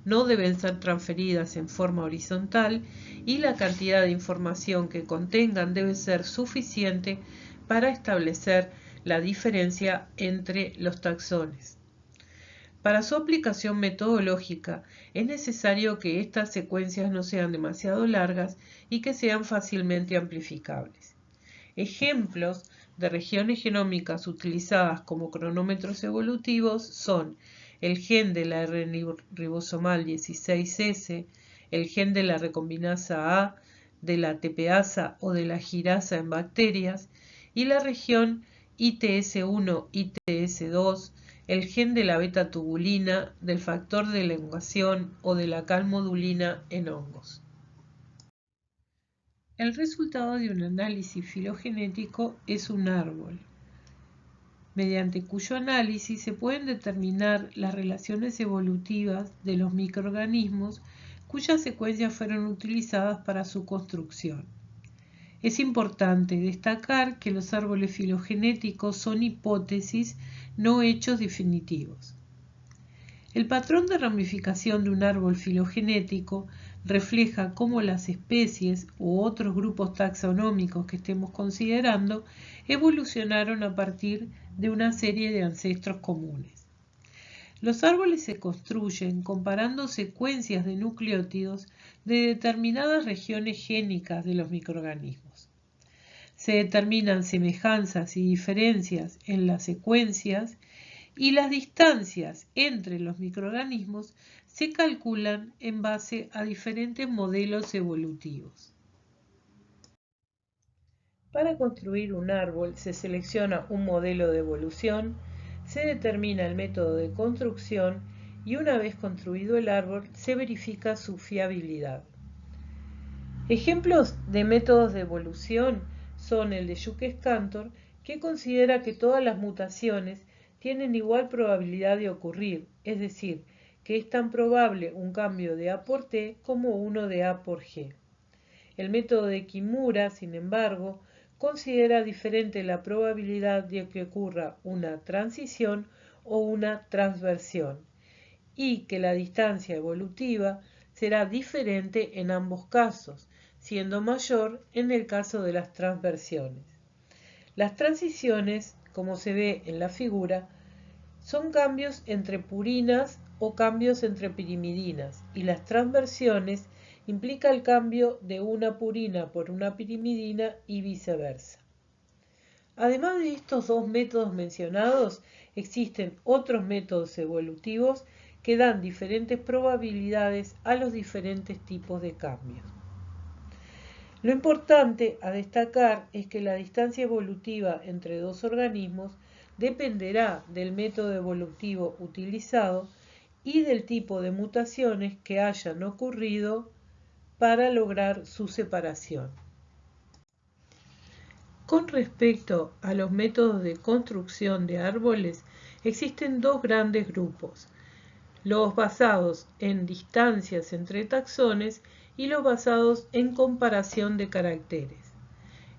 No deben ser transferidas en forma horizontal y la cantidad de información que contengan debe ser suficiente para establecer la diferencia entre los taxones. Para su aplicación metodológica es necesario que estas secuencias no sean demasiado largas y que sean fácilmente amplificables. Ejemplos de regiones genómicas utilizadas como cronómetros evolutivos son el gen de la R-ribosomal 16S, el gen de la recombinasa A, de la tepeasa o de la girasa en bacterias y la región ITS1-ITS2, el gen de la beta-tubulina, del factor de elongación o de la calmodulina en hongos. El resultado de un análisis filogenético es un árbol, mediante cuyo análisis se pueden determinar las relaciones evolutivas de los microorganismos cuyas secuencias fueron utilizadas para su construcción. Es importante destacar que los árboles filogenéticos son hipótesis, no hechos definitivos. El patrón de ramificación de un árbol filogenético refleja cómo las especies u otros grupos taxonómicos que estemos considerando evolucionaron a partir de una serie de ancestros comunes. Los árboles se construyen comparando secuencias de nucleótidos de determinadas regiones génicas de los microorganismos. Se determinan semejanzas y diferencias en las secuencias y las distancias entre los microorganismos se calculan en base a diferentes modelos evolutivos. Para construir un árbol se selecciona un modelo de evolución, se determina el método de construcción y una vez construido el árbol se verifica su fiabilidad. Ejemplos de métodos de evolución son el de Jukes-Cantor, que considera que todas las mutaciones tienen igual probabilidad de ocurrir, es decir, que es tan probable un cambio de A por T como uno de A por G. El método de Kimura, sin embargo, considera diferente la probabilidad de que ocurra una transición o una transversión, y que la distancia evolutiva será diferente en ambos casos, siendo mayor en el caso de las transversiones. Las transiciones, como se ve en la figura, son cambios entre purinas o cambios entre pirimidinas, y las transversiones implica el cambio de una purina por una pirimidina y viceversa. Además de estos dos métodos mencionados, existen otros métodos evolutivos que dan diferentes probabilidades a los diferentes tipos de cambios. Lo importante a destacar es que la distancia evolutiva entre dos organismos dependerá del método evolutivo utilizado y del tipo de mutaciones que hayan ocurrido para lograr su separación. Con respecto a los métodos de construcción de árboles, existen dos grandes grupos: los basados en distancias entre taxones y los basados en comparación de caracteres.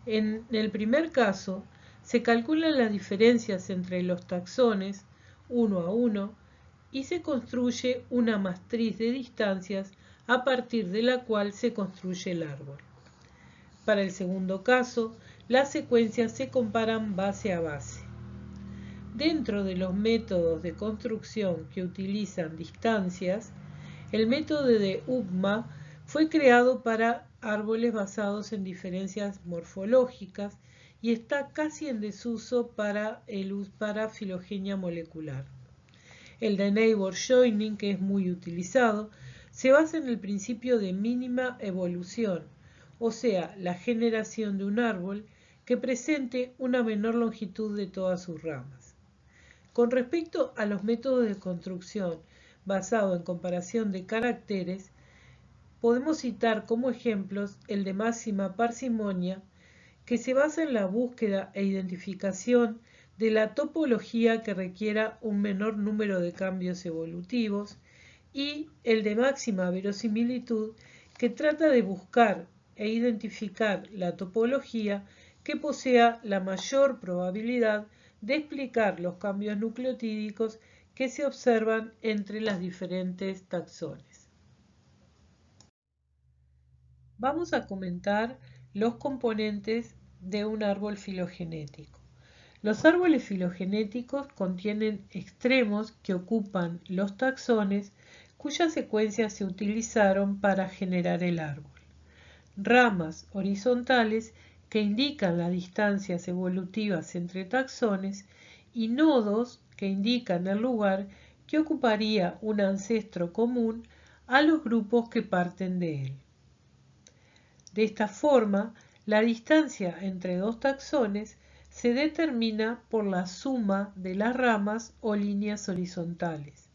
En el primer caso, se calculan las diferencias entre los taxones uno a uno y se construye una matriz de distancias a partir de la cual se construye el árbol. Para el segundo caso, las secuencias se comparan base a base. Dentro de los métodos de construcción que utilizan distancias, el método de UGMA fue creado para árboles basados en diferencias morfológicas y está casi en desuso para filogenia molecular. El de Neighbor Joining, que es muy utilizado, se basa en el principio de mínima evolución, o sea, la generación de un árbol que presente una menor longitud de todas sus ramas. Con respecto a los métodos de construcción basados en comparación de caracteres, podemos citar como ejemplos el de máxima parsimonia, que se basa en la búsqueda e identificación de la topología que requiera un menor número de cambios evolutivos, y el de máxima verosimilitud, que trata de buscar e identificar la topología que posea la mayor probabilidad de explicar los cambios nucleotídicos que se observan entre las diferentes taxones. Vamos a comentar los componentes de un árbol filogenético. Los árboles filogenéticos contienen extremos que ocupan los taxones cuyas secuencias se utilizaron para generar el árbol, ramas horizontales que indican las distancias evolutivas entre taxones y nodos que indican el lugar que ocuparía un ancestro común a los grupos que parten de él. De esta forma, la distancia entre dos taxones se determina por la suma de las ramas o líneas horizontales.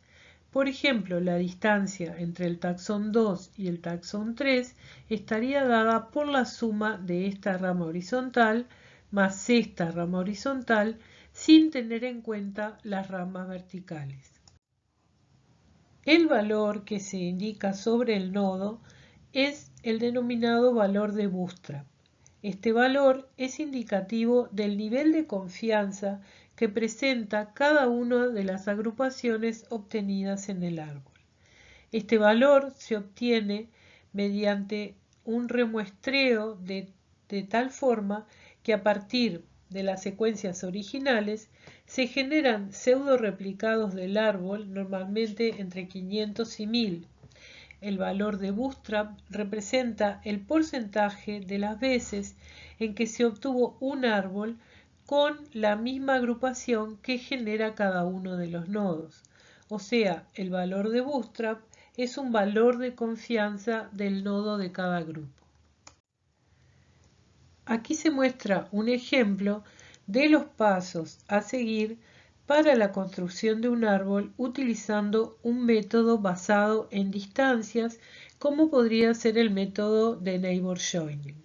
Por ejemplo, la distancia entre el taxón 2 y el taxón 3 estaría dada por la suma de esta rama horizontal más esta rama horizontal sin tener en cuenta las ramas verticales. El valor que se indica sobre el nodo es el denominado valor de Bootstrap. Este valor es indicativo del nivel de confianza que presenta cada una de las agrupaciones obtenidas en el árbol. Este valor se obtiene mediante un remuestreo de tal forma que a partir de las secuencias originales se generan pseudo replicados del árbol, normalmente entre 500 y 1000. El valor de Bootstrap representa el porcentaje de las veces en que se obtuvo un árbol con la misma agrupación que genera cada uno de los nodos. O sea, el valor de Bootstrap es un valor de confianza del nodo de cada grupo. Aquí se muestra un ejemplo de los pasos a seguir para la construcción de un árbol utilizando un método basado en distancias, como podría ser el método de neighbor joining.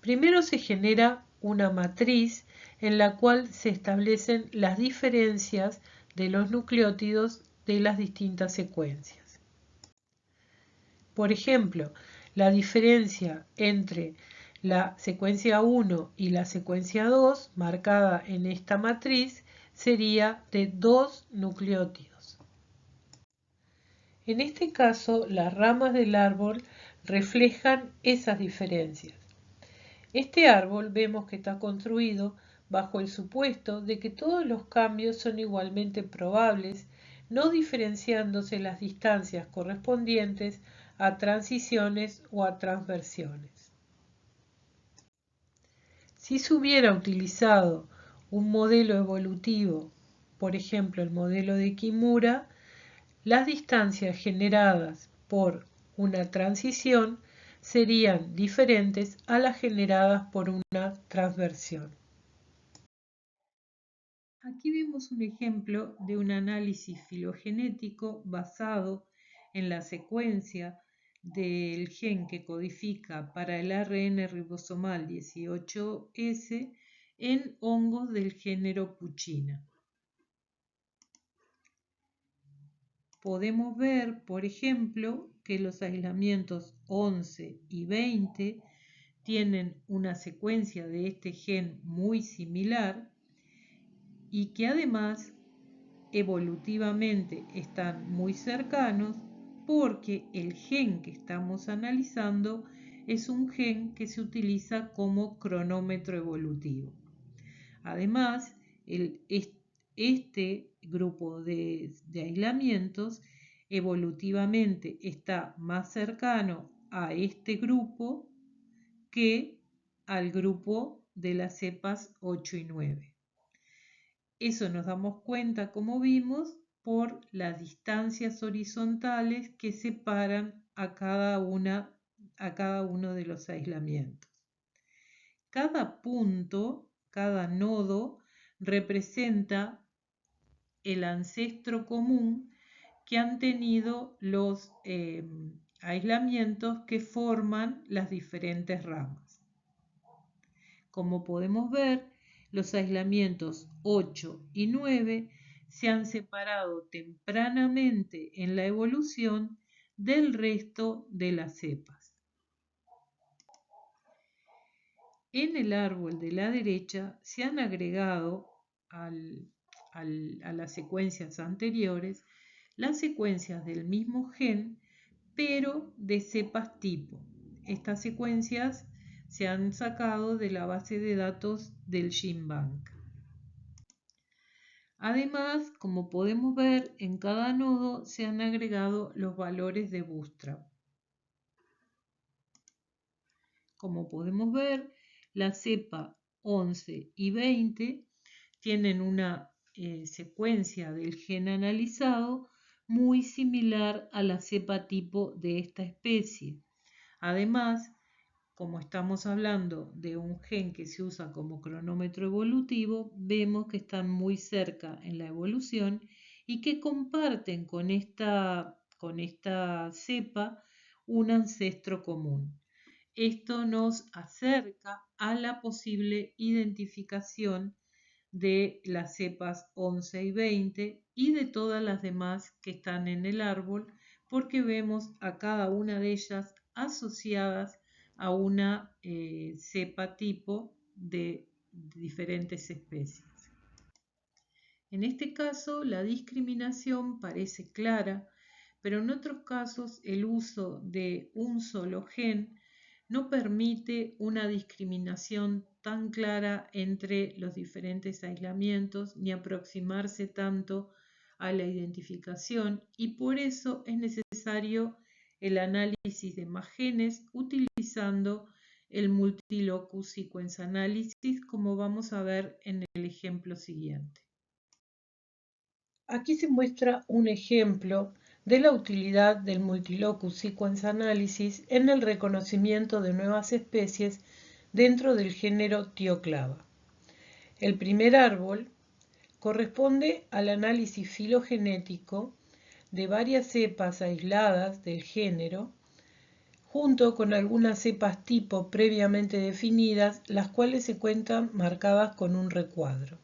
Primero se genera una matriz en la cual se establecen las diferencias de los nucleótidos de las distintas secuencias. Por ejemplo, la diferencia entre la secuencia 1 y la secuencia 2, marcada en esta matriz, sería de 2 nucleótidos. En este caso, las ramas del árbol reflejan esas diferencias. Este árbol vemos que está construido bajo el supuesto de que todos los cambios son igualmente probables, no diferenciándose las distancias correspondientes a transiciones o a transversiones. Si se hubiera utilizado un modelo evolutivo, por ejemplo el modelo de Kimura, las distancias generadas por una transición serían diferentes a las generadas por una transversión. Aquí vemos un ejemplo de un análisis filogenético basado en la secuencia del gen que codifica para el ARN ribosomal 18S en hongos del género Puccina. Podemos ver, por ejemplo, que los aislamientos 11 y 20 tienen una secuencia de este gen muy similar y que además evolutivamente están muy cercanos porque el gen que estamos analizando es un gen que se utiliza como cronómetro evolutivo. Además, este grupo de aislamientos evolutivamente está más cercano a este grupo que al grupo de las cepas 8 y 9. Eso nos damos cuenta, como vimos, por las distancias horizontales que separan a cada uno de los aislamientos. Cada punto, cada nodo, representa el ancestro común que han tenido los aislamientos que forman las diferentes ramas. Como podemos ver, los aislamientos 8 y 9 se han separado tempranamente en la evolución del resto de las cepas. En el árbol de la derecha se han agregado a las secuencias anteriores las secuencias del mismo gen, pero de cepas tipo. Estas secuencias se han sacado de la base de datos del GenBank. Además, como podemos ver, en cada nodo se han agregado los valores de Bootstrap. Como podemos ver, la cepa 11 y 20 tienen una secuencia del gen analizado muy similar a la cepa tipo de esta especie. Además, como estamos hablando de un gen que se usa como cronómetro evolutivo, vemos que están muy cerca en la evolución y que comparten con esta cepa un ancestro común. Esto nos acerca a la posible identificación de las cepas 11 y 20 y de todas las demás que están en el árbol, porque vemos a cada una de ellas asociadas a una cepa tipo de diferentes especies. En este caso, la discriminación parece clara, pero en otros casos el uso de un solo gen no permite una discriminación tan clara entre los diferentes aislamientos ni aproximarse tanto a la identificación, y por eso es necesario el análisis de más genes utilizando el Multilocus Sequence Analysis, como vamos a ver en el ejemplo siguiente. Aquí se muestra un ejemplo de la utilidad del Multilocus Sequence Analysis en el reconocimiento de nuevas especies dentro del género Tioclava. El primer árbol corresponde al análisis filogenético de varias cepas aisladas del género, junto con algunas cepas tipo previamente definidas, las cuales se encuentran marcadas con un recuadro.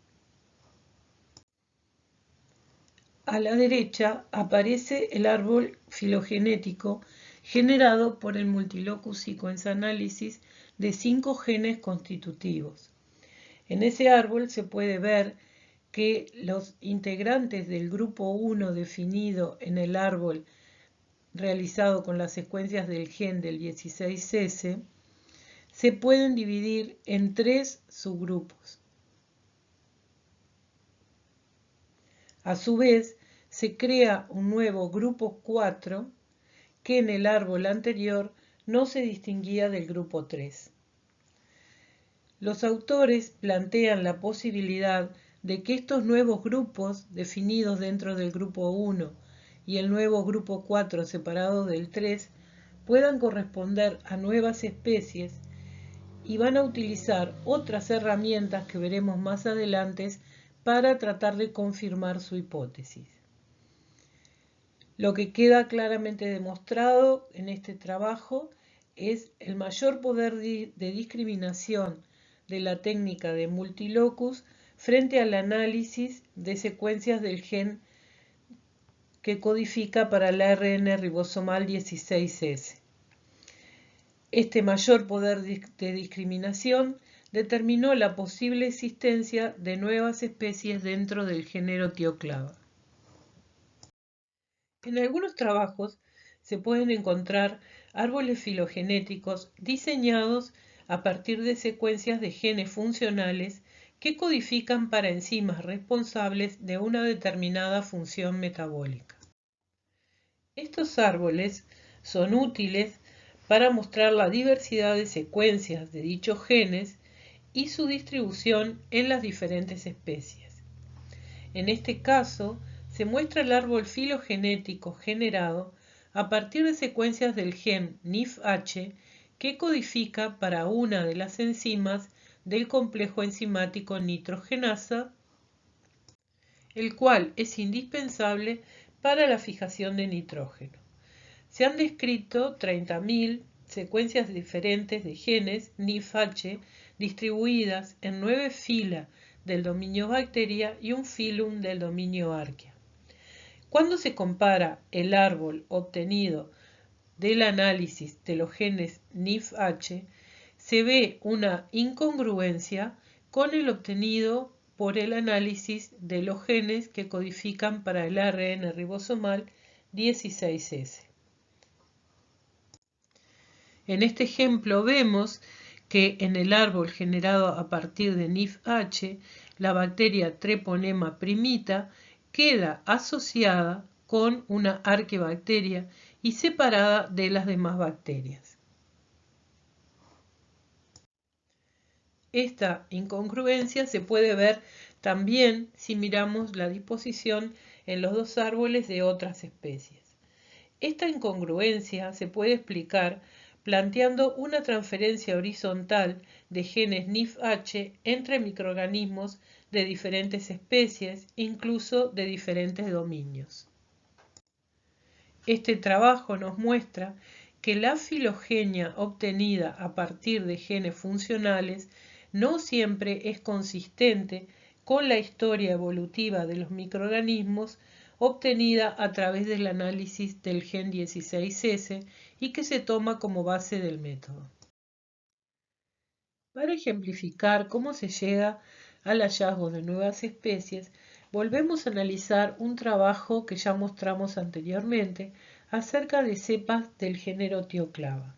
A la derecha aparece el árbol filogenético generado por el Multilocus Sequence Analysis de 5 genes constitutivos. En ese árbol se puede ver que los integrantes del grupo 1 definido en el árbol realizado con las secuencias del gen del 16S se pueden dividir en 3 subgrupos. A su vez, se crea un nuevo grupo 4 que en el árbol anterior no se distinguía del grupo 3. Los autores plantean la posibilidad de que estos nuevos grupos definidos dentro del grupo 1 y el nuevo grupo 4 separado del 3 puedan corresponder a nuevas especies y van a utilizar otras herramientas que veremos más adelante para tratar de confirmar su hipótesis. Lo que queda claramente demostrado en este trabajo es el mayor poder de discriminación de la técnica de multilocus frente al análisis de secuencias del gen que codifica para el ARN ribosomal 16S. Este mayor poder de discriminación determinó la posible existencia de nuevas especies dentro del género Tioclava. En algunos trabajos se pueden encontrar árboles filogenéticos diseñados a partir de secuencias de genes funcionales que codifican para enzimas responsables de una determinada función metabólica. Estos árboles son útiles para mostrar la diversidad de secuencias de dichos genes y su distribución en las diferentes especies. En este caso, se muestra el árbol filogenético generado a partir de secuencias del gen NIFH que codifica para una de las enzimas del complejo enzimático nitrogenasa, el cual es indispensable para la fijación de nitrógeno. Se han descrito 30.000 secuencias diferentes de genes NIFH distribuidas en 9 fila del dominio Bacteria y un filum del dominio Archaea. Cuando se compara el árbol obtenido del análisis de los genes NIFH, se ve una incongruencia con el obtenido por el análisis de los genes que codifican para el ARN ribosomal 16S. En este ejemplo vemos que en el árbol generado a partir de NIFH, la bacteria Treponema primita queda asociada con una arqueobacteria y separada de las demás bacterias. Esta incongruencia se puede ver también si miramos la disposición en los dos árboles de otras especies. Esta incongruencia se puede explicar planteando una transferencia horizontal de genes NIFH entre microorganismos de diferentes especies, incluso de diferentes dominios. Este trabajo nos muestra que la filogenia obtenida a partir de genes funcionales no siempre es consistente con la historia evolutiva de los microorganismos obtenida a través del análisis del gen 16S y que se toma como base del método. Para ejemplificar cómo se llega al hallazgo de nuevas especies, volvemos a analizar un trabajo que ya mostramos anteriormente acerca de cepas del género Tioclava.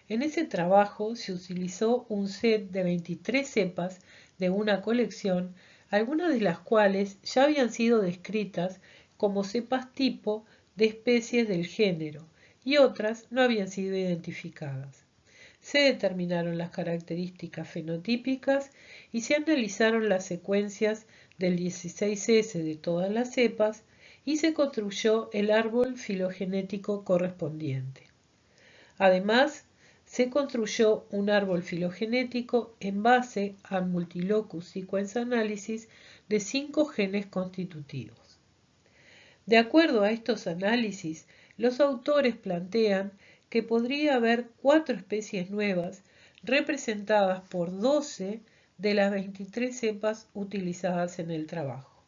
En ese trabajo se utilizó un set de 23 cepas de una colección, algunas de las cuales ya habían sido descritas como cepas tipo de especies del género y otras no habían sido identificadas. Se determinaron las características fenotípicas y se analizaron las secuencias del 16S de todas las cepas y se construyó el árbol filogenético correspondiente. Además, se construyó un árbol filogenético en base al multilocus sequence de 5 genes constitutivos. De acuerdo a estos análisis, los autores plantean que podría haber 4 especies nuevas representadas por 12 de las 23 cepas utilizadas en el trabajo.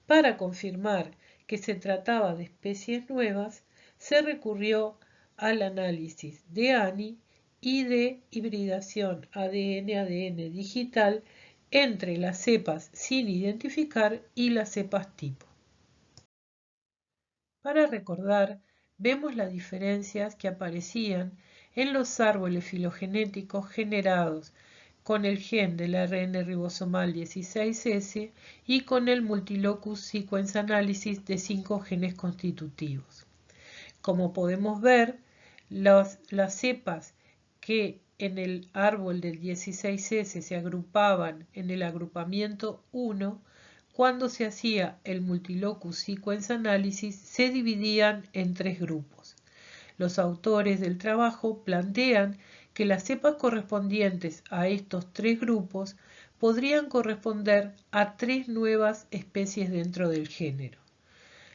Para confirmar que se trataba de especies nuevas, se recurrió al análisis de ANI y de hibridación ADN-ADN digital entre las cepas sin identificar y las cepas tipo. Para recordar, vemos las diferencias que aparecían en los árboles filogenéticos generados con el gen del ARN ribosomal 16S y con el multilocus sequence analysis de 5 genes constitutivos. Como podemos ver, las cepas que en el árbol del 16S se agrupaban en el agrupamiento 1, cuando se hacía el multilocus sequence analysis se dividían en 3 grupos. Los autores del trabajo plantean que las cepas correspondientes a estos 3 grupos podrían corresponder a 3 nuevas especies dentro del género.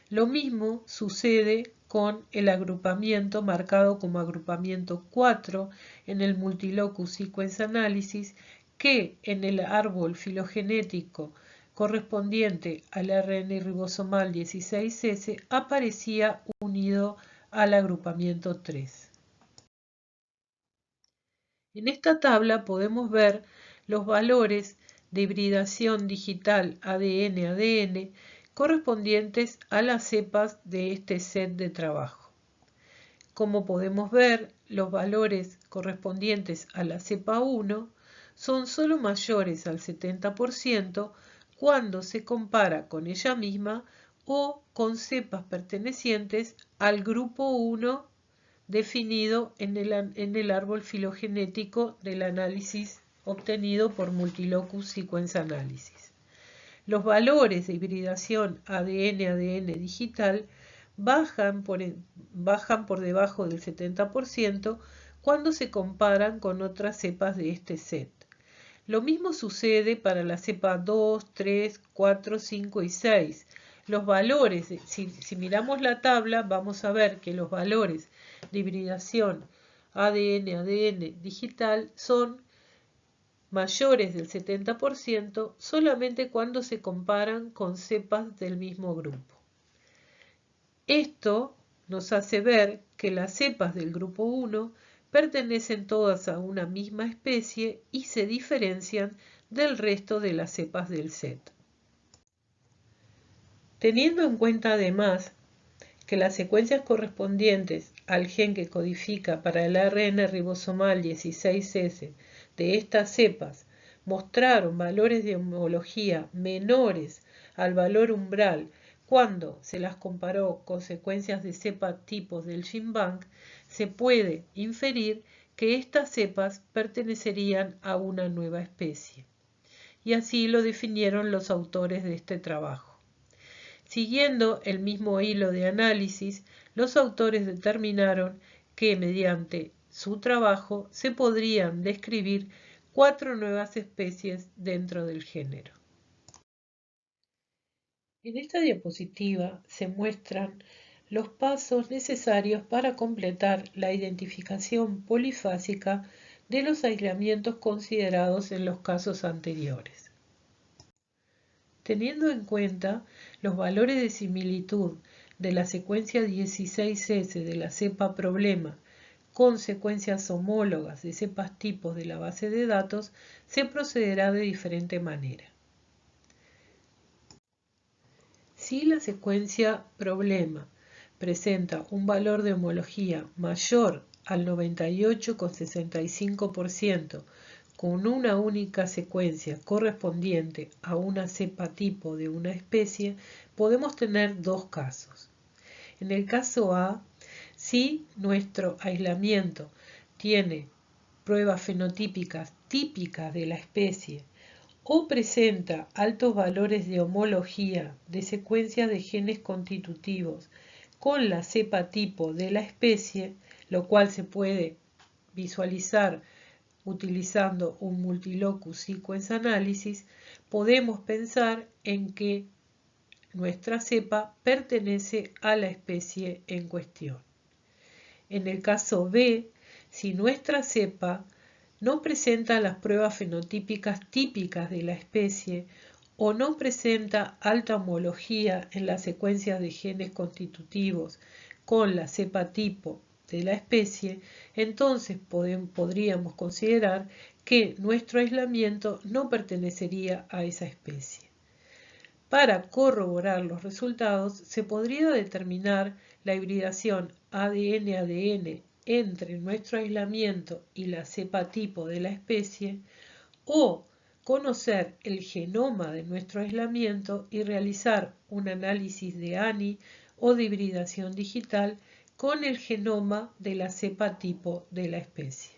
Lo mismo sucede con el agrupamiento marcado como agrupamiento 4 en el multilocus sequence analysis, que en el árbol filogenético correspondiente al ARN ribosomal 16S aparecía unido al agrupamiento 3. En esta tabla podemos ver los valores de hibridación digital ADN-ADN correspondientes a las cepas de este set de trabajo. Como podemos ver, los valores correspondientes a la cepa 1 son solo mayores al 70% cuando se compara con ella misma o con cepas pertenecientes al grupo 1 definido en el árbol filogenético del análisis obtenido por multilocus sequence analysis. Los valores de hibridación ADN-ADN digital bajan por debajo del 70% cuando se comparan con otras cepas de este set. Lo mismo sucede para la cepa 2, 3, 4, 5 y 6. Los valores, si miramos la tabla, vamos a ver que los valores de hibridación ADN-ADN digital son mayores del 70% solamente cuando se comparan con cepas del mismo grupo. Esto nos hace ver que las cepas del grupo 1 pertenecen todas a una misma especie y se diferencian del resto de las cepas del set. Teniendo en cuenta además que las secuencias correspondientes al gen que codifica para el ARN ribosomal 16S de estas cepas mostraron valores de homología menores al valor umbral cuando se las comparó con secuencias de cepa tipos del GenBank, se puede inferir que estas cepas pertenecerían a una nueva especie. Y así lo definieron los autores de este trabajo. Siguiendo el mismo hilo de análisis, los autores determinaron que mediante su trabajo se podrían describir 4 nuevas especies dentro del género. En esta diapositiva se muestran los pasos necesarios para completar la identificación polifásica de los aislamientos considerados en los casos anteriores. Teniendo en cuenta los valores de similitud de la secuencia 16S de la cepa problema con secuencias homólogas de cepas tipos de la base de datos, se procederá de diferente manera. Si la secuencia problema presenta un valor de homología mayor al 98,65% con una única secuencia correspondiente a una cepa tipo de una especie, podemos tener dos casos. En el caso A, si nuestro aislamiento tiene pruebas fenotípicas típicas de la especie o presenta altos valores de homología de secuencias de genes constitutivos con la cepa tipo de la especie, lo cual se puede visualizar utilizando un multilocus sequence análisis, podemos pensar en que nuestra cepa pertenece a la especie en cuestión. En el caso B, si nuestra cepa no presenta las pruebas fenotípicas típicas de la especie o no presenta alta homología en las secuencias de genes constitutivos con la cepa tipo de la especie, entonces podríamos considerar que nuestro aislamiento no pertenecería a esa especie. Para corroborar los resultados, se podría determinar la hibridación ADN-ADN entre nuestro aislamiento y la cepa tipo de la especie, o conocer el genoma de nuestro aislamiento y realizar un análisis de ANI o de hibridación digital con el genoma de la cepa tipo de la especie.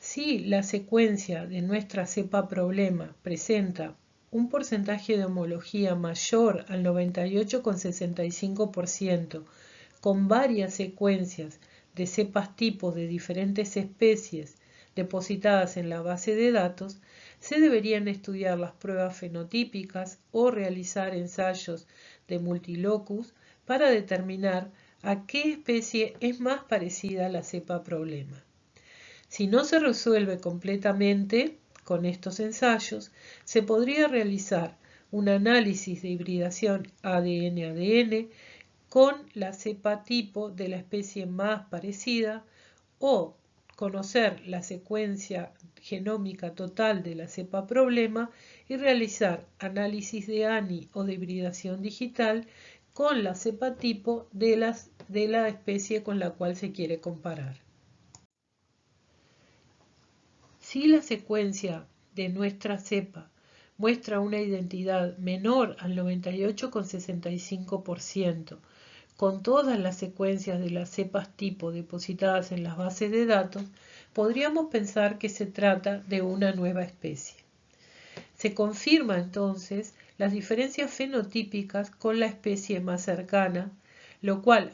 Si la secuencia de nuestra cepa problema presenta un porcentaje de homología mayor al 98,65% con varias secuencias de cepas tipos de diferentes especies depositadas en la base de datos, se deberían estudiar las pruebas fenotípicas o realizar ensayos de multilocus para determinar a qué especie es más parecida a la cepa problema. Si no se resuelve completamente con estos ensayos, se podría realizar un análisis de hibridación ADN-ADN con la cepa tipo de la especie más parecida o conocer la secuencia genómica total de la cepa problema y realizar análisis de ANI o de hibridación digital con la cepa tipo de la especie con la cual se quiere comparar. Si la secuencia de nuestra cepa muestra una identidad menor al 98,65% con todas las secuencias de las cepas tipo depositadas en las bases de datos, podríamos pensar que se trata de una nueva especie. Se confirma entonces las diferencias fenotípicas con la especie más cercana, lo cual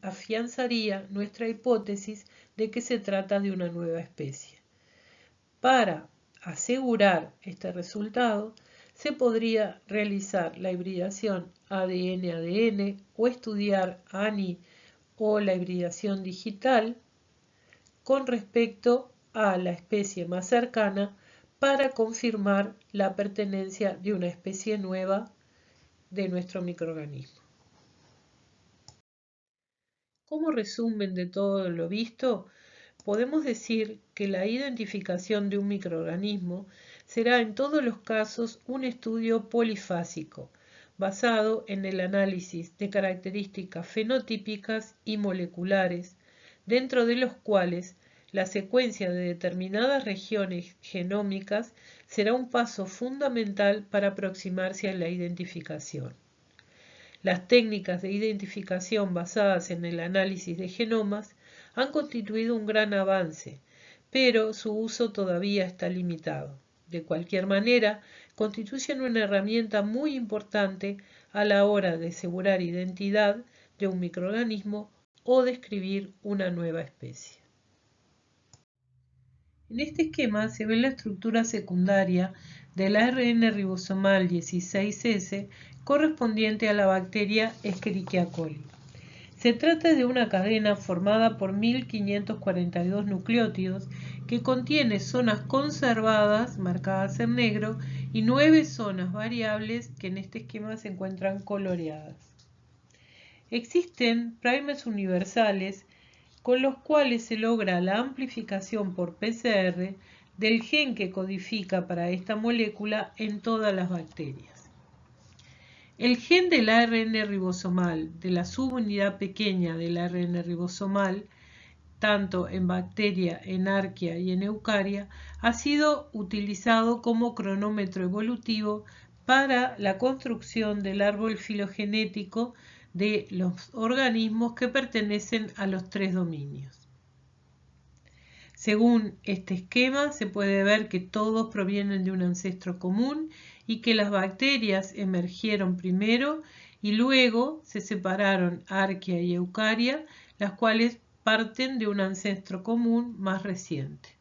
afianzaría nuestra hipótesis de que se trata de una nueva especie. Para asegurar este resultado, se podría realizar la hibridación ADN-ADN o estudiar ANI o la hibridación digital con respecto a la especie más cercana para confirmar la pertenencia de una especie nueva de nuestro microorganismo. Como resumen de todo lo visto, podemos decir que la identificación de un microorganismo será en todos los casos un estudio polifásico, basado en el análisis de características fenotípicas y moleculares, dentro de los cuales la secuencia de determinadas regiones genómicas será un paso fundamental para aproximarse a la identificación. Las técnicas de identificación basadas en el análisis de genomas han constituido un gran avance, pero su uso todavía está limitado. De cualquier manera, constituyen una herramienta muy importante a la hora de asegurar identidad de un microorganismo o describir una nueva especie. En este esquema se ve la estructura secundaria del ARN ribosomal 16S correspondiente a la bacteria Escherichia coli. Se trata de una cadena formada por 1542 nucleótidos que contiene zonas conservadas, marcadas en negro, y 9 zonas variables que en este esquema se encuentran coloreadas. Existen primers universales con los cuales se logra la amplificación por PCR del gen que codifica para esta molécula en todas las bacterias. El gen del ARN ribosomal, de la subunidad pequeña del ARN ribosomal, tanto en bacteria, en arquea y en eucaria, ha sido utilizado como cronómetro evolutivo para la construcción del árbol filogenético de los organismos que pertenecen a los 3 dominios. Según este esquema, se puede ver que todos provienen de un ancestro común y que las bacterias emergieron primero y luego se separaron arquea y eucaria, las cuales parten de un ancestro común más reciente.